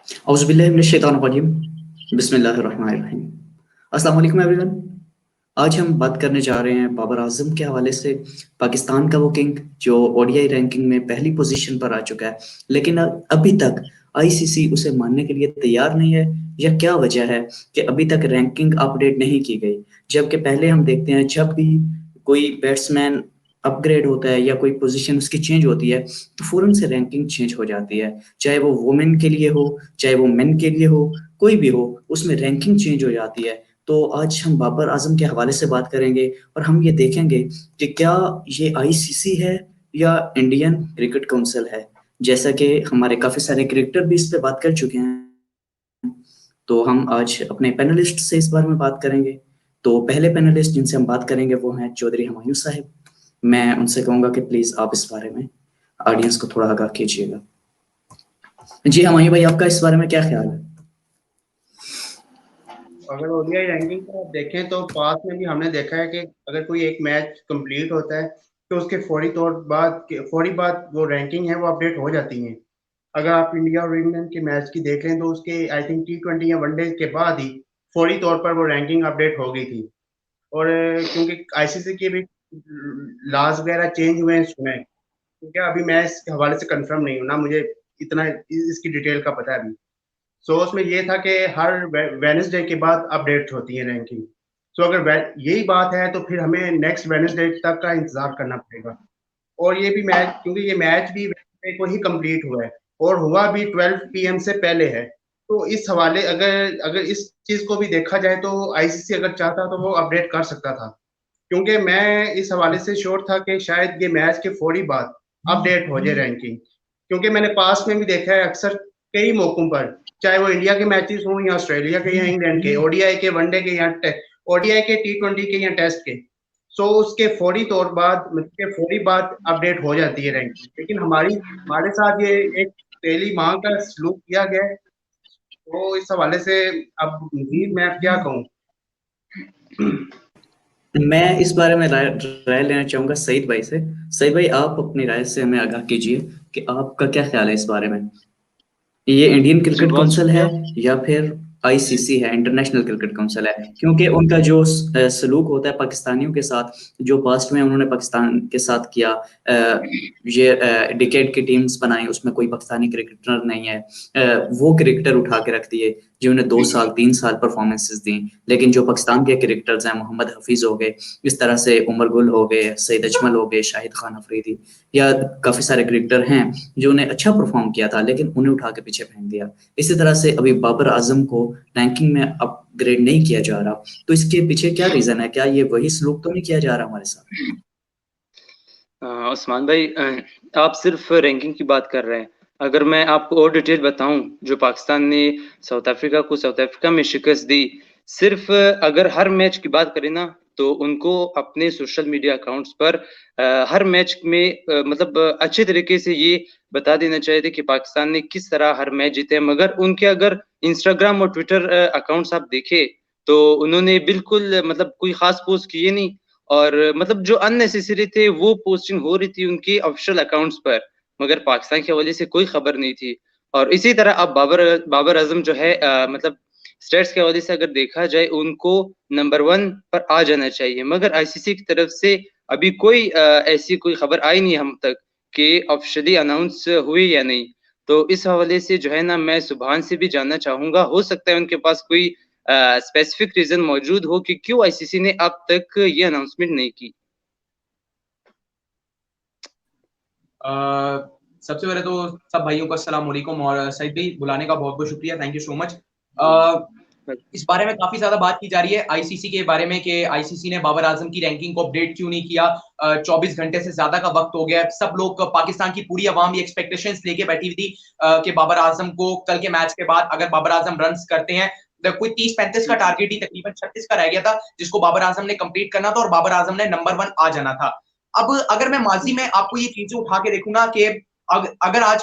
औज़ुबिल्लाहि बिस्मिल्लाहिर्रहमानिर्रहीम। अस्सलाम वालेकुम एवरीवन। आज हम बात करने जा रहे हैं बाबर आजम के हवाले से। पाकिस्तान का वो किंग जो ओडीआई रैंकिंग में पहली पोजीशन पर आ चुका है, लेकिन अभी तक आईसीसी उसे मानने के लिए तैयार नहीं है। यह क्या वजह है कि अभी तक रैंकिंग अपडेट नहीं की गई, जबकि पहले हम देखते हैं जब भी कोई बैट्समैन अपग्रेड होता है या कोई पोजीशन उसकी चेंज होती है तो फौरन से रैंकिंग चेंज हो जाती है, चाहे वो वुमेन के लिए हो चाहे वो मेन के लिए हो, कोई भी हो उसमें रैंकिंग चेंज हो जाती है। तो आज हम बाबर आजम के हवाले से बात करेंगे और हम ये देखेंगे कि क्या ये आईसीसी है या इंडियन क्रिकेट काउंसिल है। जैसा कि हमारे काफी सारे क्रिकेटर भी इस पे बात कर चुके हैं, तो हम आज अपने पैनलिस्ट से इस बारे में बात करेंगे। तो पहले पैनलिस्ट जिनसे हम बात करेंगे वो हैं चौधरी हुमायूं साहिब। मैं उनसे कहूंगा कि प्लीज आप इस बारे में ऑडियंस को थोड़ा आगाह कीजिएगा। जी हुमायूं भाई, आपका इस बारे में क्या ख्याल है? अगर ओडीआई रैंकिंग को आप देखें तो पास में भी हमने देखा है कि अगर कोई एक मैच कंप्लीट होता है तो उसके फौरी बाद वो रैंकिंग है वो अपडेट हो जाती है। अगर आप इंडिया और इंग्लैंड के मैच की देख लें तो उसके आई थिंक T20 या वनडे के बाद ही फौरी तौर पर वो रैंकिंग अपडेट हो गई थी। और क्योंकि आईसीसी के भी लॉज वगैरह चेंज हुए हैं सुने, ठीक है, अभी मैं इस हवाले से कंफर्म नहीं हूँ ना, मुझे इतना इसकी डिटेल का पता है अभी। सो उसमें ये था कि हर वेडनेसडे के बाद अपडेट होती है रैंकिंग। सो अगर यही बात है तो फिर हमें नेक्स्ट वेडनेसडे तक का इंतजार करना पड़ेगा। और ये भी मैच, क्योंकि ये मैच भी वेडनेसडे को ही कंप्लीट हुआ है और हुआ भी 12 PM से पहले है। तो इस हवाले अगर अगर इस चीज को भी देखा जाए तो आईसीसी अगर चाहता तो वो अपडेट कर सकता था, क्योंकि मैं इस हवाले से श्योर था कि शायद ये मैच के फौरी बाद अपडेट हो जाए रैंकिंग। क्योंकि मैंने पास में भी देखा है अक्सर कई मौकों पर, चाहे वो इंडिया के मैचेस हों या ऑस्ट्रेलिया के या इंग्लैंड के, ओडीआई के, वनडे के या ओडीआई के, T20 के या टेस्ट के, सो उसके फौरी तौर बाद मतलब के फौरी बाद अपडेट हो जाती है रैंकिंग। लेकिन हमारे साथ ये एक पहली माह का सलूक किया गया है। तो इस हवाले से अब मजीद मैं क्या कहूँ। मैं इस बारे में राय राय लेना चाहूंगा सईद भाई से। सईद भाई, आप अपनी राय से हमें आगाह कीजिए कि आपका क्या ख्याल है इस बारे में। ये इंडियन जी, क्रिकेट बहुत काउंसिल है शुक्रिया। या फिर आईसीसी है, इंटरनेशनल क्रिकेट काउंसिल है? क्योंकि उनका जो सलूक होता है पाकिस्तानियों के साथ, जो पास्ट में उन्होंने पाकिस्तान के साथ किया, ये डिकेड की टीम्स बनाई, उसमें कोई पाकिस्तानी क्रिकेटर नहीं है। वो क्रिकेटर उठा के रख दिए जिन्होंने 2 साल 3 साल परफॉर्मेंसेस दी। लेकिन जो पाकिस्तान के क्रिकेटर्स हैं, मोहम्मद हफीज हो गए, इस तरह से उमर गुल हो गए, सईद अजमल हो गए, शाहिद खान अफरीदी, या काफी सारे क्रिकेटर हैं जो ने अच्छा परफॉर्म किया था लेकिन उन्हें उठा के पीछे फेंक दिया। इसी तरह से अभी बाबर आजम को रैंकिंग में अपग्रेड नहीं किया जा रहा, तो इसके पीछे क्या रीजन है? क्या ये वही सलूक तो नहीं किया जा रहा हमारे साथ? उस्मान भाई, आप सिर्फ रैंकिंग की बात कर रहे हैं। अगर मैं आपको और डिटेल बताऊं, जो पाकिस्तान ने साउथ अफ्रीका में शिकस्त दी, सिर्फ अगर हर मैच की बात करें ना, तो उनको अपने सोशल मीडिया अकाउंट्स पर हर मैच में मतलब अच्छे तरीके से ये बता देना चाहिए थे कि पाकिस्तान ने किस तरह हर मैच जीते हैं। मगर उनके अगर इंस्टाग्राम और ट्विटर अकाउंट्स आप देखें, तो उन्होंने बिल्कुल मतलब कोई खास पोस्ट किए नहीं, और मतलब जो अननेसेसरी थे वो पोस्टिंग हो रही थी उनके ऑफिशियल अकाउंट्स पर, मगर पाकिस्तान के हवाले से कोई खबर नहीं थी। और इसी तरह अब बाबर आजम जो है, मतलब स्टेट्स के हवाले से अगर देखा जाए, उनको नंबर 1 पर आ जाना चाहिए, मगर आईसीसी की तरफ से अभी कोई ऐसी कोई खबर आई नहीं हम तक कि ऑफिशियली अनाउंस हुई या नहीं। तो इस हवाले से जो है ना, मैं सुभान से भी जानना चाहूंगा, हो सकता है उनके पास कोई स्पेसिफिक रीजन मौजूद हो कि क्यों आईसीसी ने अब तक ये अनाउंसमेंट नहीं की। सबसे पहले तो सब भाइयों को अस्सलाम वालेकुम, और सईद भाई बुलाने का बहुत बहुत शुक्रिया, थैंक यू सो मच। इस बारे में काफी ज्यादा बात की जा रही है आईसीसी के बारे में कि आईसीसी ने बाबर आजम की रैंकिंग को अपडेट क्यों नहीं किया। 24 घंटे से ज्यादा का वक्त हो गया है। सब लोग, पाकिस्तान की पूरी आवाम, ये एक्सपेक्टेशंस लेके बैठी हुई थी कि बाबर आजम को कल के मैच के बाद अगर बाबर आजम रन्स करते हैं, कोई 30-35 का टारगेट ही तकरीबन 36 का रह गया था जिसको बाबर आजम ने कंप्लीट करना था और बाबर आजम ने नंबर 1 आ जाना था। अब अगर मैं माजी में आपको ये चीजें उठा के देखूं ना कि अगर आज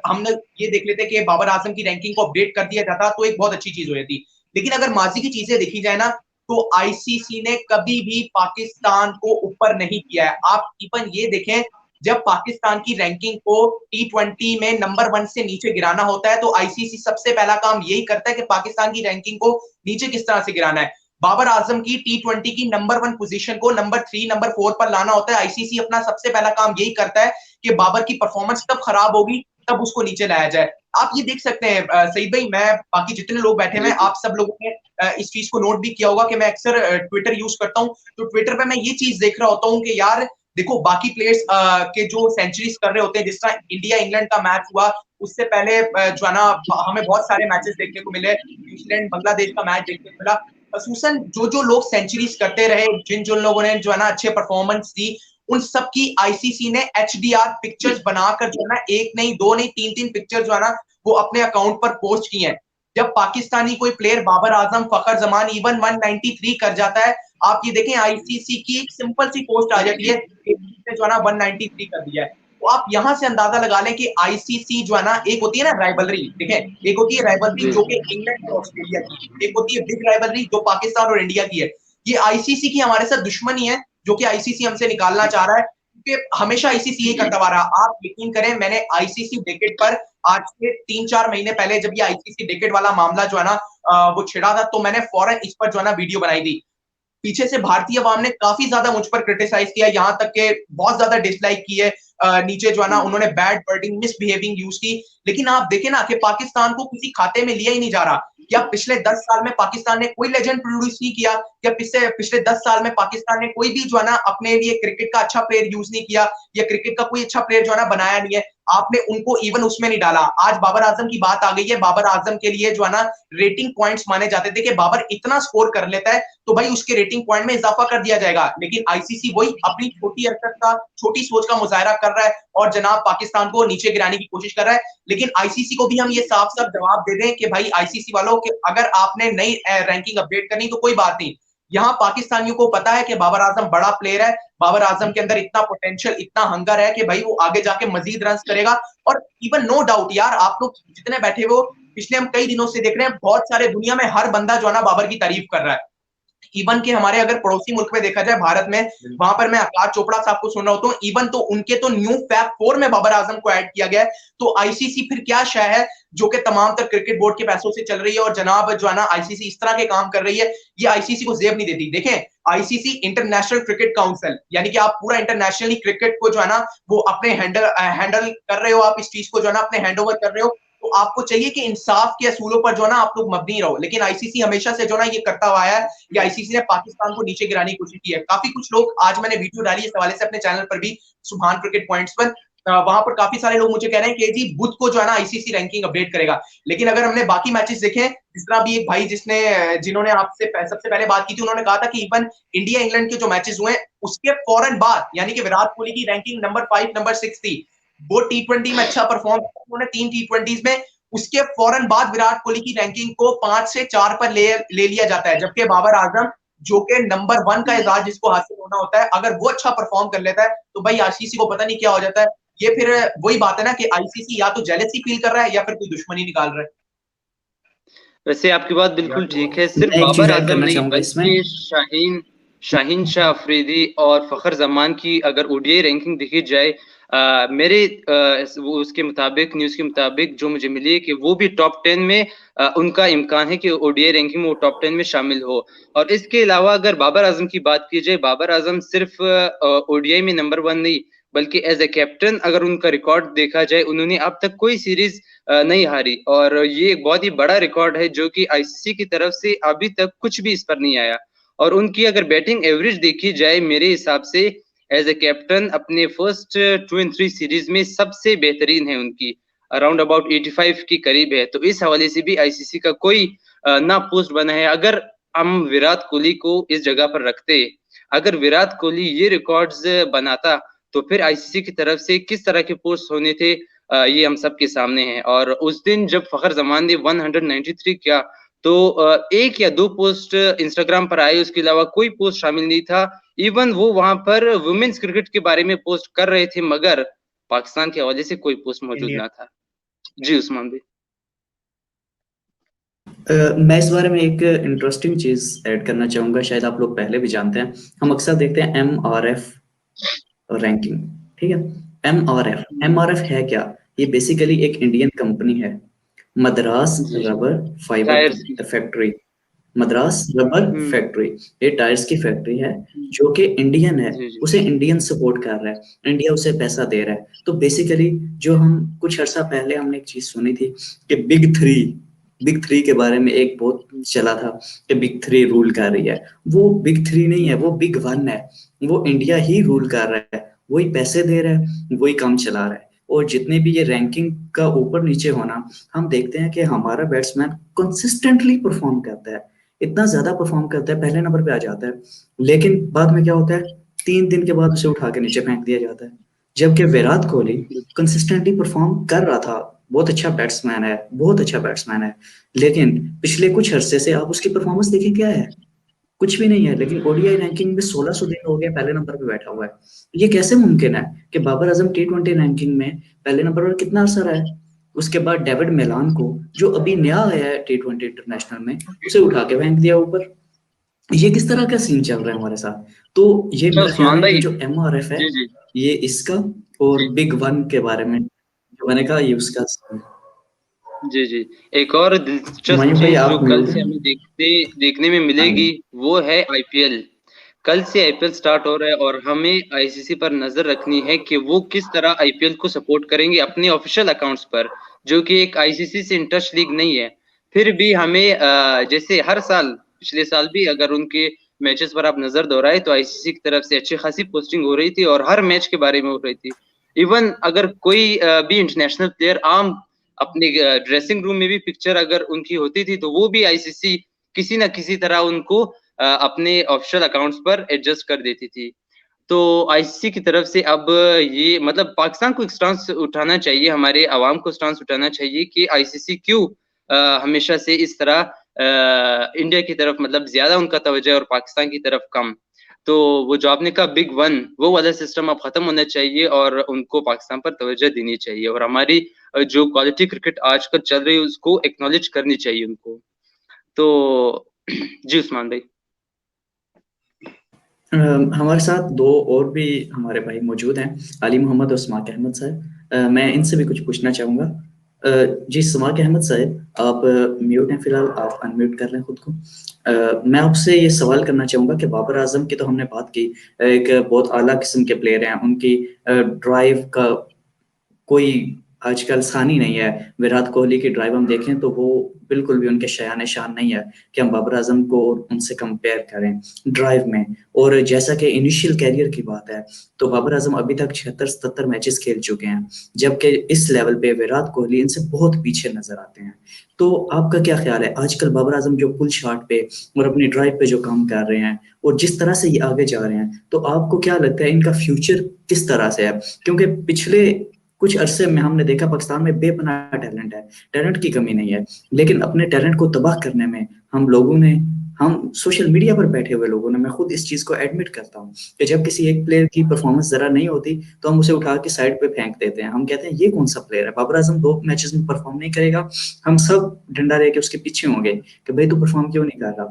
हमने ये देख लेते कि बाबर आजम की रैंकिंग को अपडेट कर दिया जाता तो एक बहुत अच्छी चीज हो जाती। लेकिन अगर माजी की चीजें देखी जाए ना, तो आईसीसी ने कभी भी पाकिस्तान को ऊपर नहीं किया है। आप इवन ये देखें, जब पाकिस्तान की रैंकिंग को T20 में नंबर 1 से नीचे गिराना होता है तो आईसीसी सबसे पहला काम यही करता है कि पाकिस्तान की रैंकिंग को नीचे किस तरह से गिराना है। बाबर आजम की T20 की नंबर 1 पोजीशन को नंबर 3, नंबर 4 पर लाना होता है। आईसीसी अपना सबसे पहला काम यही करता है कि बाबर की परफॉर्मेंस कब खराब होगी तब उसको नीचे लाया जाए। आप ये देख सकते हैं सईद भाई, मैं बाकी जितने लोग बैठे हुए हैं, आप सब लोगों ने इस चीज को नोट भी किया होगा कि मैं अक्सर ट्विटर यूज करता हूँ, तो ट्विटर पे मैं ये चीज देख रहा होता हूँ कि यार देखो बाकी प्लेयर्स के जो सेंचुरीज कर रहे होते हैं, जिस तरह इंडिया इंग्लैंड का मैच हुआ, उससे पहले जो है ना हमें बहुत सारे मैचेस देखने को मिले, न्यूजीलैंड बांग्लादेश का मैच देखने को मिला। खसूसन जो जो लोग सेंचुरीज करते रहे, जिन जिन लोगों ने जो है ना अच्छे परफॉर्मेंस दी, उन सब की आईसीसी ने एचडीआर पिक्चर्स बनाकर जो है ना एक नहीं, दो नहीं, तीन पिक्चर जो है ना वो अपने अकाउंट पर पोस्ट की हैं। जब पाकिस्तानी कोई प्लेयर बाबर आजम, फखर जमान इवन 193 कर जाता है, आप ये देखें आईसीसी की एक सिंपल सी पोस्ट आ जाती है जो है ना 193 कर दिया है। तो आप यहां से अंदाजा लगा लें कि आईसीसी जो है ना, एक होती है ना राइवलरी, देखें एक होती है राइवलरी जो कि इंग्लैंड और ऑस्ट्रेलिया की, एक होती है बिग राइवलरी जो पाकिस्तान और इंडिया की है। ये आईसीसी की हमारे साथ दुश्मनी है जो कि आईसीसी हमसे निकालना चाह रहा है, क्योंकि हमेशा आईसीसी ये करता आ रहा। आप यकीन करें, मैंने आईसीसी डेकेड पर आज से 3-4 महीने पहले जब ये आईसीसी डेकेड वाला मामला जो है ना वो छिड़ा था, तो मैंने फौरन इस पर जो है ना वीडियो बनाई थी। पीछे से भारतीय अवाम ने काफी ज्यादा मुझ पर क्रिटिसाइज किया, यहां तक के बहुत ज्यादा डिसलाइक की है। नीचे जो है ना उन्होंने बैड वर्डिंग, मिसबिहेविंग यूज की। लेकिन आप देखें ना कि पाकिस्तान को किसी खाते में लिया ही नहीं जा रहा। या पिछले 10 साल में पाकिस्तान ने कोई लेजेंड प्रोड्यूस नहीं किया, या पिछले 10 साल में पाकिस्तान ने कोई भी जो है ना अपने लिए क्रिकेट का अच्छा प्लेयर यूज नहीं किया, या क्रिकेट का कोई अच्छा प्लेयर जो है ना बनाया नहीं है। आपने उनको इवन उसमें नहीं डाला। आज बाबर आजम की बात आ गई है, बाबर आजम के लिए जो है ना रेटिंग पॉइंट्स माने जाते थे कि बाबर इतना स्कोर कर लेता है तो भाई उसके रेटिंग पॉइंट में इजाफा कर दिया जाएगा। लेकिन आईसीसी वही अपनी छोटी हरकत का, छोटी सोच का मुजाहरा कर रहा है और जनाब पाकिस्तान को नीचे गिराने की कोशिश कर रहा है। लेकिन आईसीसी को भी हम ये साफ साफ जवाब दे दें कि भाई आईसीसी वालों के अगर आपने नई रैंकिंग अपडेट करनी तो कोई बात नहीं। यहाँ पाकिस्तानियों को पता है कि बाबर आजम बड़ा प्लेयर है, बाबर आजम के अंदर इतना पोटेंशियल, इतना हंगर है कि भाई वो आगे जाके मजीद रन करेगा। और इवन नो डाउट यार, आप लोग जितने बैठे हो, पिछले हम कई दिनों से देख रहे हैं, बहुत सारे दुनिया में हर बंदा जो है ना बाबर की तारीफ कर रहा है। इवन के हमारे अगर पड़ोसी मुल्क में देखा जाए भारत में, वहां पर मैं आकाश चोपड़ा साहब को सुन रहा होता हूँ, इवन तो उनके तो न्यू फैब 4 में बाबर आजम को ऐड किया गया है। तो आईसीसी फिर क्या शय है जो कि तमाम तर क्रिकेट बोर्ड के पैसों से चल रही है, और जनाब जो है ना आईसीसी इस तरह के काम कर रही है, ये आईसीसी को जेब नहीं देती। देखें आईसीसी इंटरनेशनल क्रिकेट काउंसिल, यानी कि आप पूरा इंटरनेशनली क्रिकेट को जो है ना वो अपने हैंडल कर रहे हो, आप इस चीज को जो है ना अपने हैंडओवर कर रहे हो, तो आपको चाहिए कि इंसाफ के असूलों पर जो है ना आप लोग मबनी रहो। लेकिन आईसीसी हमेशा से जो है ना ये करता हुआ आया है कि आईसीसी ने पाकिस्तान को नीचे गिराने की कोशिश की है। काफी कुछ लोग, आज मैंने वीडियो डाली इस हवाले से अपने चैनल पर भी, सुभान क्रिकेट पॉइंट्स पर, वहां पर काफी सारे लोग मुझे कह रहे हैं कि जी बुध को जो है ना आईसीसी रैंकिंग अपडेट करेगा। लेकिन अगर हमने बाकी मैचेस देखे, जिस तरह भी एक भाई जिन्होंने आपसे सबसे पहले बात की थी, उन्होंने कहा था कि इवन इंडिया इंग्लैंड के जो मैचेस हुए उसके फौरन बाद, यानी कि विराट कोहली की रैंकिंग नंबर 5, नंबर 6 थी। वो T20 में अच्छा परफॉर्म किया उन्होंने 3 T20s में, उसके फौरन बाद विराट कोहली की रैंकिंग को 5 से 4 पर ले लिया जाता है। जबकि बाबर आजम जो कि नंबर 1 का एजाज जिसको हासिल होना होता है, अगर वो अच्छा परफॉर्म कर लेता है तो भाई आईसीसी को पता नहीं क्या हो जाता है। ये फिर वही बात है ना कि आईसीसी या तो जेलसी फील कर रहा है या फिर कोई दुश्मनी निकाल रहा है। वैसे आपकी बात बिल्कुल ठीक है। सिर्फ मैं एक चीज बाबर ऐड आजम करना नहीं चाहूंगा इसमें। बल्कि शाहीन शाह अफरीदी और फखर जमान की अगर ओडीआई रैंकिंग देखी जाए, मेरे उसके मुताबिक, न्यूज़ के मुताबिक जो मुझे मिली है कि वो भी टॉप 10 में उनका इम्कान है कि ओडीआई रैंकिंग में वो टॉप 10 में शामिल हो। और इसके अलावा अगर बाबर आजम की बात की जाए, बाबर आजम सिर्फ ओडीआई में नंबर 1 नहीं बल्कि एज ए कैप्टन अगर उनका रिकॉर्ड देखा जाए, उन्होंने अब तक कोई सीरीज नहीं हारी, और ये एक बहुत ही बड़ा रिकॉर्ड है जो कि आईसीसी की तरफ से अभी तक कुछ भी इस पर नहीं आया। और उनकी अगर बैटिंग एवरेज देखी जाए, मेरे हिसाब से एज ए कैप्टन अपने फर्स्ट 2 और 3 सीरीज में सबसे बेहतरीन है उनकी, अराउंड अबाउट 85 के करीब है। तो इस हवाले से भी आईसीसी का कोई ना पोस्ट बना है। अगर हम विराट कोहली को इस जगह पर रखते, अगर विराट कोहली ये रिकॉर्ड्स बनाता, तो फिर आईसीसी की तरफ से किस तरह के पोस्ट होने थे, ये हम सब के सामने है। और उस दिन जब फखर जमान ने 193 किया, तो 1 या 2 पोस्ट इंस्टाग्राम पर आए, उसके अलावा कोई पोस्ट शामिल नहीं था। इवन वो वहां पर वुमेन्स क्रिकेट के बारे में पोस्ट कर रहे थे, मगर पाकिस्तान के हवाले से कोई पोस्ट मौजूद ना था। जी उस्मान भाई। मैं इस बारे में एक इंटरेस्टिंग चीज ऐड करना चाहूंगा, शायद आप लोग पहले भी जानते हैं। हम अक्सर देखते हैं MRF रैंकिंग, ठीक है। MRF है क्या? ये बेसिकली एक इंडियन कंपनी है, मद्रास जी जी रबर फाइबर टायर्स की फैक्ट्री। मद्रास रबर हम्म फैक्ट्री, ये टायर्स की फैक्ट्री है जो कि इंडियन है, जी जी उसे इंडियन सपोर्ट कर रहा है, इंडिया उसे पैसा दे रहा है। तो बेसिकली जो हम कुछ अर्सा पहले हमने एक चीज सुनी थी कि बिग थ्री के बारे में एक बहुत चला था कि बिग थ्री रूल कर रही है। वो बिग थ्री नहीं है, वो बिग वन है। वो इंडिया ही रूल कर रहा है, वही पैसे दे रहा है, वही काम चला रहा है। और जितने भी ये रैंकिंग का ऊपर नीचे होना, हम देखते हैं कि हमारा बैट्समैन कंसिस्टेंटली परफॉर्म करता है, इतना ज्यादा परफॉर्म करता है, पहले नंबर पे आ जाता है। लेकिन बाद में क्या होता है, 3 दिन के बाद उसे उठा के नीचे फेंक दिया जाता है। जबकि विराट कोहली कंसिस्टेंटली परफॉर्म कर रहा था, बहुत अच्छा बैट्समैन है, बहुत अच्छा बैट्समैन है। लेकिन पिछले कुछ अरसे से आप उसकी परफॉर्मेंस देखें, क्या है? कुछ भी नहीं है। लेकिन ओडीआई रैंकिंग में 1600 दिन हो गए पहले नंबर पे बैठा हुआ है। ये कैसे मुमकिन है कि बाबर आजम T20 रैंकिंग में पहले नंबर पर कितना अरसा रहा है? उसके बाद डेविड मेलान को, जो अभी नया आया है T20 इंटरनेशनल में, उसे उठा के फेंक दिया ऊपर। ये किस तरह का सीन चल रहा है हमारे साथ? तो ये अच्छा मेरा ख्याल उस्मान है कि भाई जो MRF है, जी जी ये इसका, और जी बिग वन के बारे में जो मैंने कहा, ये उसका। जी जी एक और दिलचस्प हुमायूं भाई चीज जो आप कल म्यूट से हैं। हमें देखने में हाँ मिलेगी जी। वो है आईपीएल। कल से आईपीएल स्टार्ट हो रहा है और हमें आईसीसी पर नजर रखनी है कि वो किस तरह आईपीएल को सपोर्ट करेंगे अपने ऑफिशियल अकाउंट्स पर, जो कि एक आईसीसी से इन टच लीग नहीं है। फिर भी हमें जैसे हर साल, पिछले साल भी अगर उनके मैचेस पर आप नजर दोहराए तो आईसीसी की तरफ से अच्छी खासी पोस्टिंग हो रही थी और हर मैच के बारे में हो रही थी। इवन अगर कोई भी इंटरनेशनल प्लेयर आम अपने ड्रेसिंग रूम में भी पिक्चर अगर उनकी होती थी तो वो भी आईसीसी किसी ना किसी तरह उनको अपने ऑफिशियल अकाउंट्स पर एडजस्ट कर देती थी। तो आईसीसी की तरफ से अब ये मतलब पाकिस्तान को एक स्टांस उठाना चाहिए, हमारे अवाम को स्टांस उठाना चाहिए कि आईसीसी क्यों हमेशा से इस तरह इंडिया की तरफ मतलब ज्यादा उनका तवज्जो है और पाकिस्तान की तरफ कम। तो वो जो आपने कहा बिग वन, वो वाला सिस्टम अब खत्म होना चाहिए और उनको पाकिस्तान पर तवज्जो देनी चाहिए और हमारी जो क्वालिटी क्रिकेट आजकल चल रही है उसको एक्नॉलेज करनी चाहिए उनको। तो जी उस्मान भाई। हमारे साथ दो और भी हमारे भाई मौजूद हैं, अली मोहम्मद और समाक अहमद साहब। मैं इनसे भी कुछ पूछना चाहूँगा। जी समाक अहमद साहब, आप म्यूट हैं फिलहाल, आप अनम्यूट कर लें खुद को। मैं आपसे ये सवाल करना चाहूँगा कि बाबर आजम की तो हमने बात की, एक बहुत आला किस्म के प्लेयर हैं, उनकी ड्राइव का कोई आजकल सानी नहीं है। विराट कोहली की ड्राइव हम देखें तो वो बिल्कुल भी उनके शान शान नहीं है कि हम बाबर आजम को उनसे कंपेयर करें ड्राइव में। और जैसा कि इनिशियल कैरियर की बात है, तो बाबर आजम अभी तक 76-77 मैचेस खेल चुके हैं, जबकि इस लेवल पे विराट कोहली इनसे बहुत पीछे नजर आते हैं। तो आपका क्या ख्याल है, आजकल बाबर आजम जो पुल शॉट पे और अपनी ड्राइव पे जो काम कर रहे हैं और जिस तरह से ये आगे जा रहे हैं, तो आपको क्या लगता है इनका फ्यूचर किस तरह से है? क्योंकि पिछले कुछ अरसे में हमने देखा पाकिस्तान में बेपनाह टैलेंट है, टैलेंट की कमी नहीं है, लेकिन अपने टैलेंट को तबाह करने में हम सोशल मीडिया पर बैठे हुए लोगों ने, मैं खुद इस चीज को एडमिट करता हूँ कि जब किसी एक प्लेयर की परफॉर्मेंस जरा नहीं होती तो हम उसे उठा के साइड पे फेंक देते हैं। हम कहते हैं ये कौन सा प्लेयर है, बाबर आजम 2 मैचेस में परफॉर्म नहीं करेगा, हम सब डंडा रह के उसके पीछे होंगे कि भाई तू परफॉर्म क्यों नहीं कर रहा।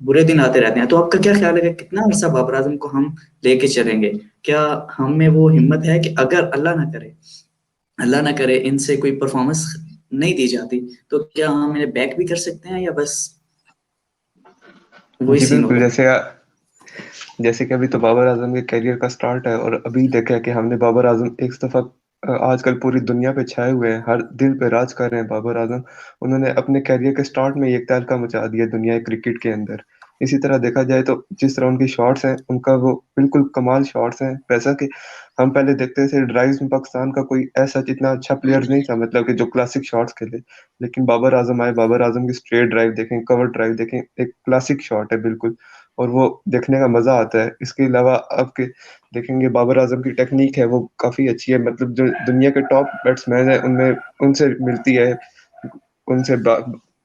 बुरे दिन आते रहते हैं। तो आपका क्या ख्याल है कि कितना अरसा बाबर आजम को हम लेके चलेंगे? क्या हम में वो हिम्मत है कि अगर अल्लाह ना करे इनसे कोई परफॉर्मेंस नहीं दी जाती, तो क्या हम इन्हें बैक भी कर सकते हैं, या बस वही जी सीन बिल्कुल, होगा? जैसे कि अभी तो बाबर आजम के करियर का स्टार्ट है और अभी देखा है कि हमने बाबर आजम एक दफा आजकल पूरी दुनिया पे छाए हुए हैं, हर दिल पे राज कर रहे हैं बाबर आजम। उन्होंने अपने करियर के स्टार्ट में ही एक तहलका मचा दिया दुनिया क्रिकेट के अंदर। इसी तरह देखा जाए तो जिस तरह उनकी शॉट्स हैं, उनका वो बिल्कुल कमाल शॉट्स हैं। वैसा कि हम पहले देखते थे ड्राइव्स में पाकिस्तान का कोई ऐसा इतना अच्छा प्लेयर नहीं था, मतलब कि जो क्लासिक शॉट्स खेले। लेकिन बाबर आजम आए, बाबर आजम की स्ट्रेट ड्राइव देखें, कवर ड्राइव देखें, एक क्लासिक शॉट है बिल्कुल, और वो देखने का मजा आता है। इसके अलावा आपके देखेंगे बाबर आजम की टेक्निक है वो काफी अच्छी है, मतलब जो दुनिया के टॉप बैट्समैन है उनमें उनसे मिलती है, उनसे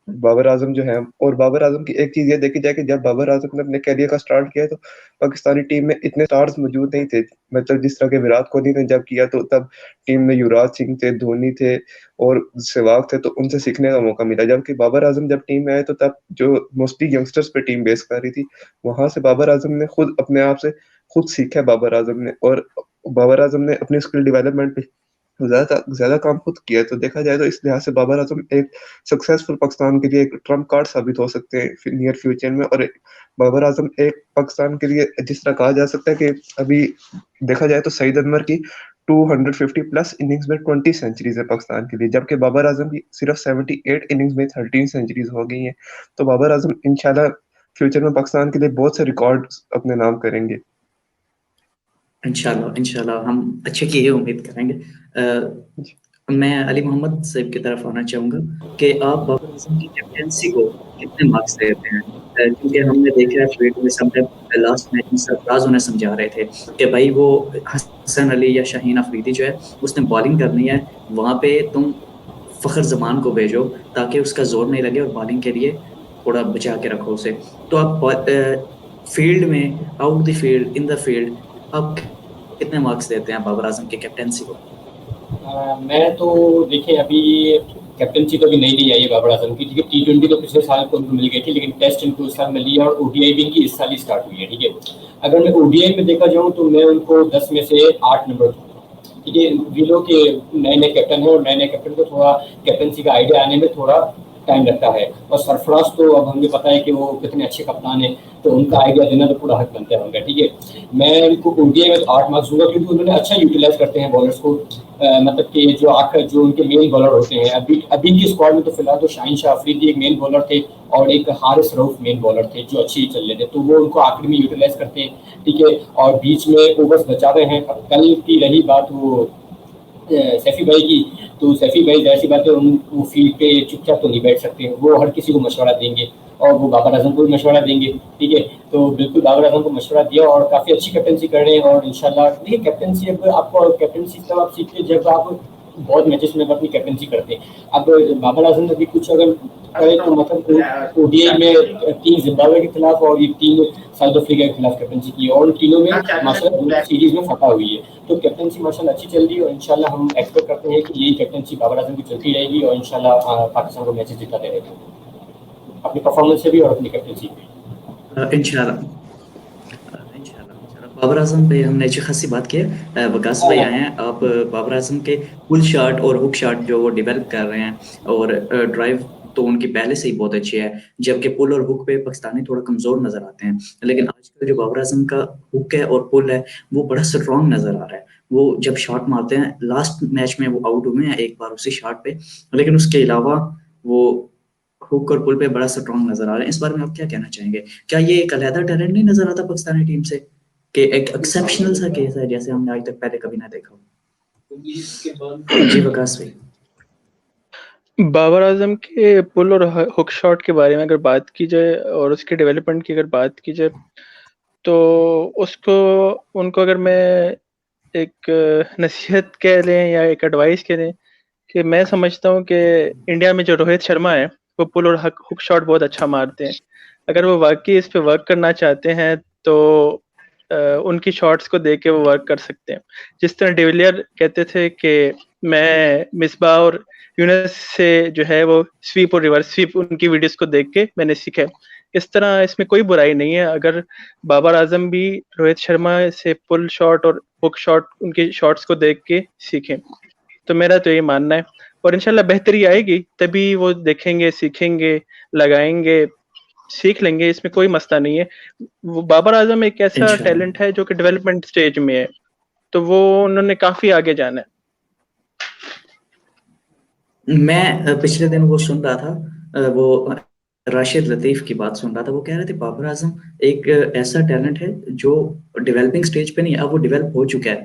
बाबर आजम जो है। और बाबर आजम की एक चीज ये देखी जाए कि जब बाबर आजम ने अपने करियर का स्टार्ट किया तो पाकिस्तानी टीम में इतने स्टार्स मौजूद नहीं थे, मतलब जिस तरह के विराट कोहली ने जब किया तो तब टीम में युवराज सिंह थे, धोनी थे और सहवाग थे, तो उनसे सीखने का मौका मिला। जबकि बाबर आजम जब टीम में आए तो तब जो मोस्टली यंगस्टर्स पे टीम बेस कर रही थी, वहां से बाबर आजम ने खुद अपने आप से खुद सीखा है बाबर आजम ने। बाबर आजम ने अपनी स्किल डेवलपमेंट पे ज्यादा काम खुद किया है, तो देखा जाए तो इस लिहाज से बाबर आजम एक सक्सेसफुल पाकिस्तान के लिए एक ट्रम्प कार्ड साबित हो सकते हैं नियर फ्यूचर में। और बाबर आजम एक पाकिस्तान के लिए जिस तरह कहा जा सकता है कि अभी देखा जाए तो सईद अनवर की 250 प्लस इनिंग्स में 20 सेंचुरीज है पाकिस्तान के लिए, जबकि बाबर आजम की सिर्फ 78 इनिंग्स में 13 सेंचुरीज हो गई हैं। तो बाबर आजम इंशाल्लाह फ्यूचर में पाकिस्तान के लिए बहुत से रिकॉर्ड अपने नाम करेंगे। इंशाल्लाह इंशाल्लाह हम अच्छे की ये उम्मीद करेंगे। मैं अली मोहम्मद साहब की तरफ आना चाहूँगा कि आप बाबर आजम की कैप्टेंसी को कितने मार्क्स देते हैं? क्योंकि हमने देखा है फील्ड में सब लास्ट मैच में सरफराज उन्हें समझा रहे थे कि भाई वो हसन अली या शाहीन अफरीदी जो है उसने बॉलिंग करनी है, वहाँ पे तुम फ़खर जमान को भेजो ताकि उसका जोर नहीं लगे और बॉलिंग के लिए थोड़ा बचा के रखो उसे। तो आप फील्ड में, out the field, in the field, आप कितने मार्क्स देते हैं बाबर आजम की कैप्टेंसी को? मैं तो देखिए अभी कैप्टेंसी तो अभी नहीं ली आई है बाबर आजम की, ठीक है। T20 तो पिछले साल को उनको मिल गई थी, लेकिन टेस्ट इनको इस साल में लिया और ODI भी इनकी इस साल ही स्टार्ट हुई है, ठीक है। अगर मैं ODI में देखा जाऊँ तो मैं उनको 10 में से 8 नंबर दूँगा, ठीक है। वीलो के नए कैप्टन है और नए कैप्टन को थोड़ा कैप्टनसी का आइडिया आने में थोड़ा टाइम लगता है, और सरफराज तो अब हमें पता है कि वो कितने अच्छे कप्तान हैं, तो उनका आइडिया देना तो पूरा हक बनता है उनका, ठीक है। मैं उनको ODI में 8 मार्क्स दूंगा क्योंकि उन्होंने अच्छा यूटिलाइज करते हैं बॉलर्स को, मतलब कि जो उनके मेन बॉलर होते हैं। अभी की स्क्वाड में तो फिलहाल तो शाहीन शाह अफरीदी एक मेन बॉलर थे और एक हारिस रऊफ मेन बॉलर थे जो अच्छे चल रहे थे, तो वो उनको आखिर में यूटिलाइज करते हैं, ठीक है। और बीच में ओवर्स बचा रहे हैं। अब कल की रही बात वो सैफी भाई की, तो सैफी भाई जाहिर सी बात है वो फील्ड पे चुपचाप तो नहीं बैठ सकते, वो हर किसी को मशवरा देंगे और वो बाबर आजम को भी मशवरा देंगे, ठीक है। तो बिल्कुल बाबर आजम को मशवरा दिया और काफ़ी अच्छी कैप्टनसी कर रहे हैं। और इंशाल्लाह देखिए कैप्टनसी, अब आपको कैप्टनसी तब आप सीखते हैं जब आप बहुत मैचेस में अपनी कैप्टनसी करते हैं। अब बाबर आजम ने भी कुछ अगर करे तो मतलब ODI में 3 जिम्बाब्वे के खिलाफ और ये 3 साउथ अफ्रीका के खिलाफ कैप्टनसी की, और तीनों में माशाल्लाह सीरीज में फतह हुई है। तो कैप्टनसी माशाल्लाह अच्छी चल रही है और इंशाल्लाह हम एक्सपेक्ट करते हैं कि यही कैप्टनसी बाबर आजम की चलती रहेगी और इंशाल्लाह पाकिस्तान को मैचेस जिताते रहेंगे अपनी परफॉर्मेंस से भी और अपनी कैप्टनसी भी। इंशाल्लाह बाबर आजम पे हमने अच्छी खासी बात की है। वकास भाई आए हैं, आप बाबर आजम के पुल शॉट और हुक शॉट जो वो डेवलप कर रहे हैं, और ड्राइव तो उनकी पहले से ही बहुत अच्छी है, जबकि पुल और हुक पे पाकिस्तानी थोड़ा कमजोर नजर आते हैं। लेकिन आजकल जो बाबर आजम का हुक है और पुल है वो बड़ा स्ट्रॉन्ग नजर आ रहा है। वो जब शॉट मारते हैं, लास्ट मैच में वो आउट हुए हैं एक बार उसी शॉट पे, लेकिन उसके अलावा वो हुक और पुल पे बड़ा स्ट्रॉन्ग नजर आ रहे हैं। इस बारे में आप क्या कहना चाहेंगे? क्या ये एक अलहदा टैलेंट नहीं नजर आता पाकिस्तानी टीम से कि एक एक्सेप्शनल सा केस है जैसे हमने आज तक पहले कभी ना देखा हो? जी वकास भाई। बाबर आजम के पुल और हुक शॉट के बारे में अगर बात की जाए और उसके डेवलपमेंट की अगर बात की जाए, तो उनको अगर मैं एक नसीहत कह लें या एक एडवाइस कह लें, कि मैं समझता हूँ कि इंडिया में जो रोहित शर्मा है वो पुल और हुक शॉट बहुत अच्छा मारते हैं। अगर वो वाकई इस पे वर्क करना चाहते हैं तो उनकी शॉट्स को देख के वो वर्क कर सकते हैं। जिस तरह डिविलियर कहते थे कि मैं मिसबाह और यूनस से जो है वो स्वीप और रिवर्स स्वीप उनकी वीडियोस को देख के मैंने सीखा है, इस तरह इसमें कोई बुराई नहीं है अगर बाबर आजम भी रोहित शर्मा से पुल शॉट और हुक शॉट उनकी शॉट्स को देख के सीखें। तो मेरा तो ये मानना है, और इंशाल्लाह बेहतरी आएगी तभी वो देखेंगे, सीखेंगे, लगाएंगे, सीख लेंगे, इसमें कोई मसला नहीं है। वो बाबर आजम एक ऐसा टैलेंट है जो कि डेवलपमेंट स्टेज में है, तो वो उन्होंने काफी आगे जाना है। मैं पिछले दिन वो सुन रहा था, वो राशिद लतीफ की बात सुन रहा था। वो कह रहे थे बाबर आजम एक ऐसा टैलेंट है जो डेवलपिंग स्टेज पे नहीं, अब वो डेवलप हो चुका है।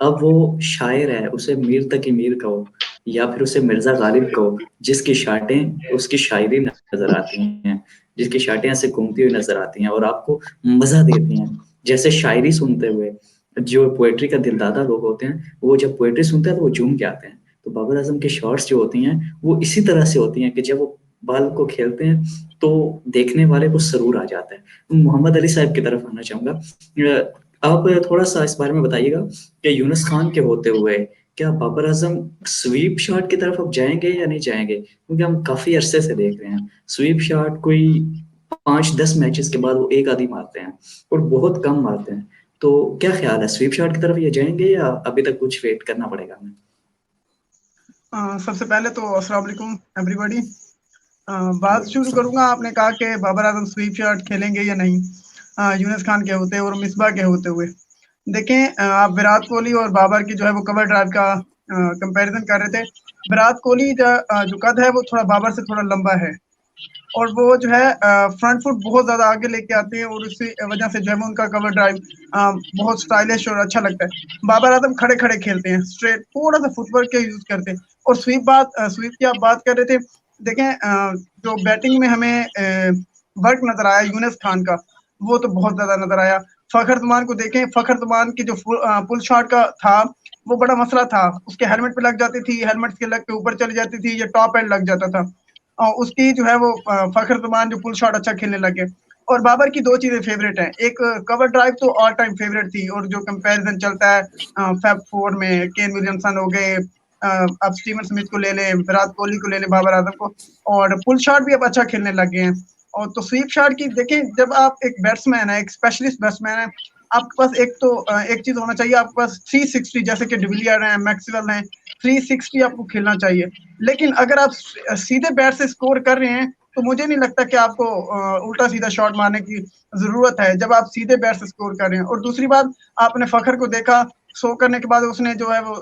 अब वो शायर है, उसे मीर तक मीर कहो या फिर उसे मिर्जा गालिब कहो, जिसकी शाटें उसकी शायरी नजर आती हैं, जिसकी शाटें ऐसे घूमती हुई नजर आती हैं और आपको मजा देती हैं। जैसे शायरी सुनते हुए जो पोएट्री का दिलदादा लोग होते हैं, वो जब पोएट्री सुनते हैं तो वो झूम के आते हैं। तो बाबर आजम की शॉट्स जो होती हैं वो इसी तरह से होती हैं कि जब वो बाल को खेलते हैं तो देखने वाले को सरूर आ जाता है। मोहम्मद अली साहब की तरफ आना चाहूंगा, आप थोड़ा सा इस बारे में बताइएगा कि यूनुस खान के होते हुए क्या बाबर आजम स्वीप शॉट की तरफ अब जाएंगे या नहीं जाएंगे? क्योंकि हम काफी अरसे से देख रहे हैं स्वीप शॉट कोई 5-10 मैचेस के बाद वो एक आधी मारते हैं और बहुत कम मारते हैं। तो क्या ख्याल है, स्वीप शॉट की तरफ ये जाएंगे या अभी तक कुछ वेट करना पड़ेगा हमें? सबसे पहले तो अस्सलाम वालेकुम एवरीबॉडी। बात शुरू करूंगा, आपने कहा कि बाबर आजम स्वीप शॉट खेलेंगे या नहीं, यूनुस खान के होते और मिसबा के होते हुए। देखें, आप विराट कोहली और बाबर की जो है वो कवर ड्राइव का कंपैरिजन कर रहे थे। विराट कोहली जो कद है वो थोड़ा बाबर से थोड़ा लंबा है और वो जो है फ्रंट फुट बहुत ज्यादा आगे लेके आते हैं और उसी वजह से जो है उनका कवर ड्राइव बहुत स्टाइलिश और अच्छा लगता है। बाबर आजम खड़े खड़े खेलते हैं, स्ट्रेट थोड़ा सा फुटवर्क के यूज करते हैं। और स्वीप की आप बात कर रहे थे, देखें जो बैटिंग में हमें वर्क नजर आया यूनुस खान का, वो तो बहुत ज्यादा नजर आया। फखर जमान को देखें, फखर जमान की जो पुल शॉट का था वो बड़ा मसला था, उसके हेलमेट पे लग जाती थी, हेलमेट के लग के ऊपर चली जाती थी, या टॉप एंड लग जाता था। और उसकी जो है वो फखर जमान जो पुल शॉट अच्छा खेलने लगे। और बाबर की दो चीजें फेवरेट हैं, एक कवर ड्राइव तो ऑल टाइम फेवरेट थी, और जो कंपैरिजन चलता है फैब 4 में केन विलियमसन हो गए, अब स्टीवन स्मिथ को ले लें, विराट कोहली को ले लें, बाबर आजम को, और पुल शॉट भी अब अच्छा खेलने लगे हैं। और तो स्वीप शॉट की देखें, जब आप एक बैट्समैन है, एक स्पेशलिस्ट बैट्समैन है, आपके पास एक चीज होना चाहिए, आपके पास 360, जैसे कि डिविलियर है, मैक्सवेल है, 360 आपको खेलना चाहिए। लेकिन अगर आप सीधे बैट से स्कोर कर रहे हैं तो मुझे नहीं लगता कि आपको उल्टा सीधा शॉट मारने की जरूरत है जब आप सीधे बैट से स्कोर कर रहे हैं। और दूसरी बात, आपने फखर को देखा, 100 करने के बाद उसने जो है वो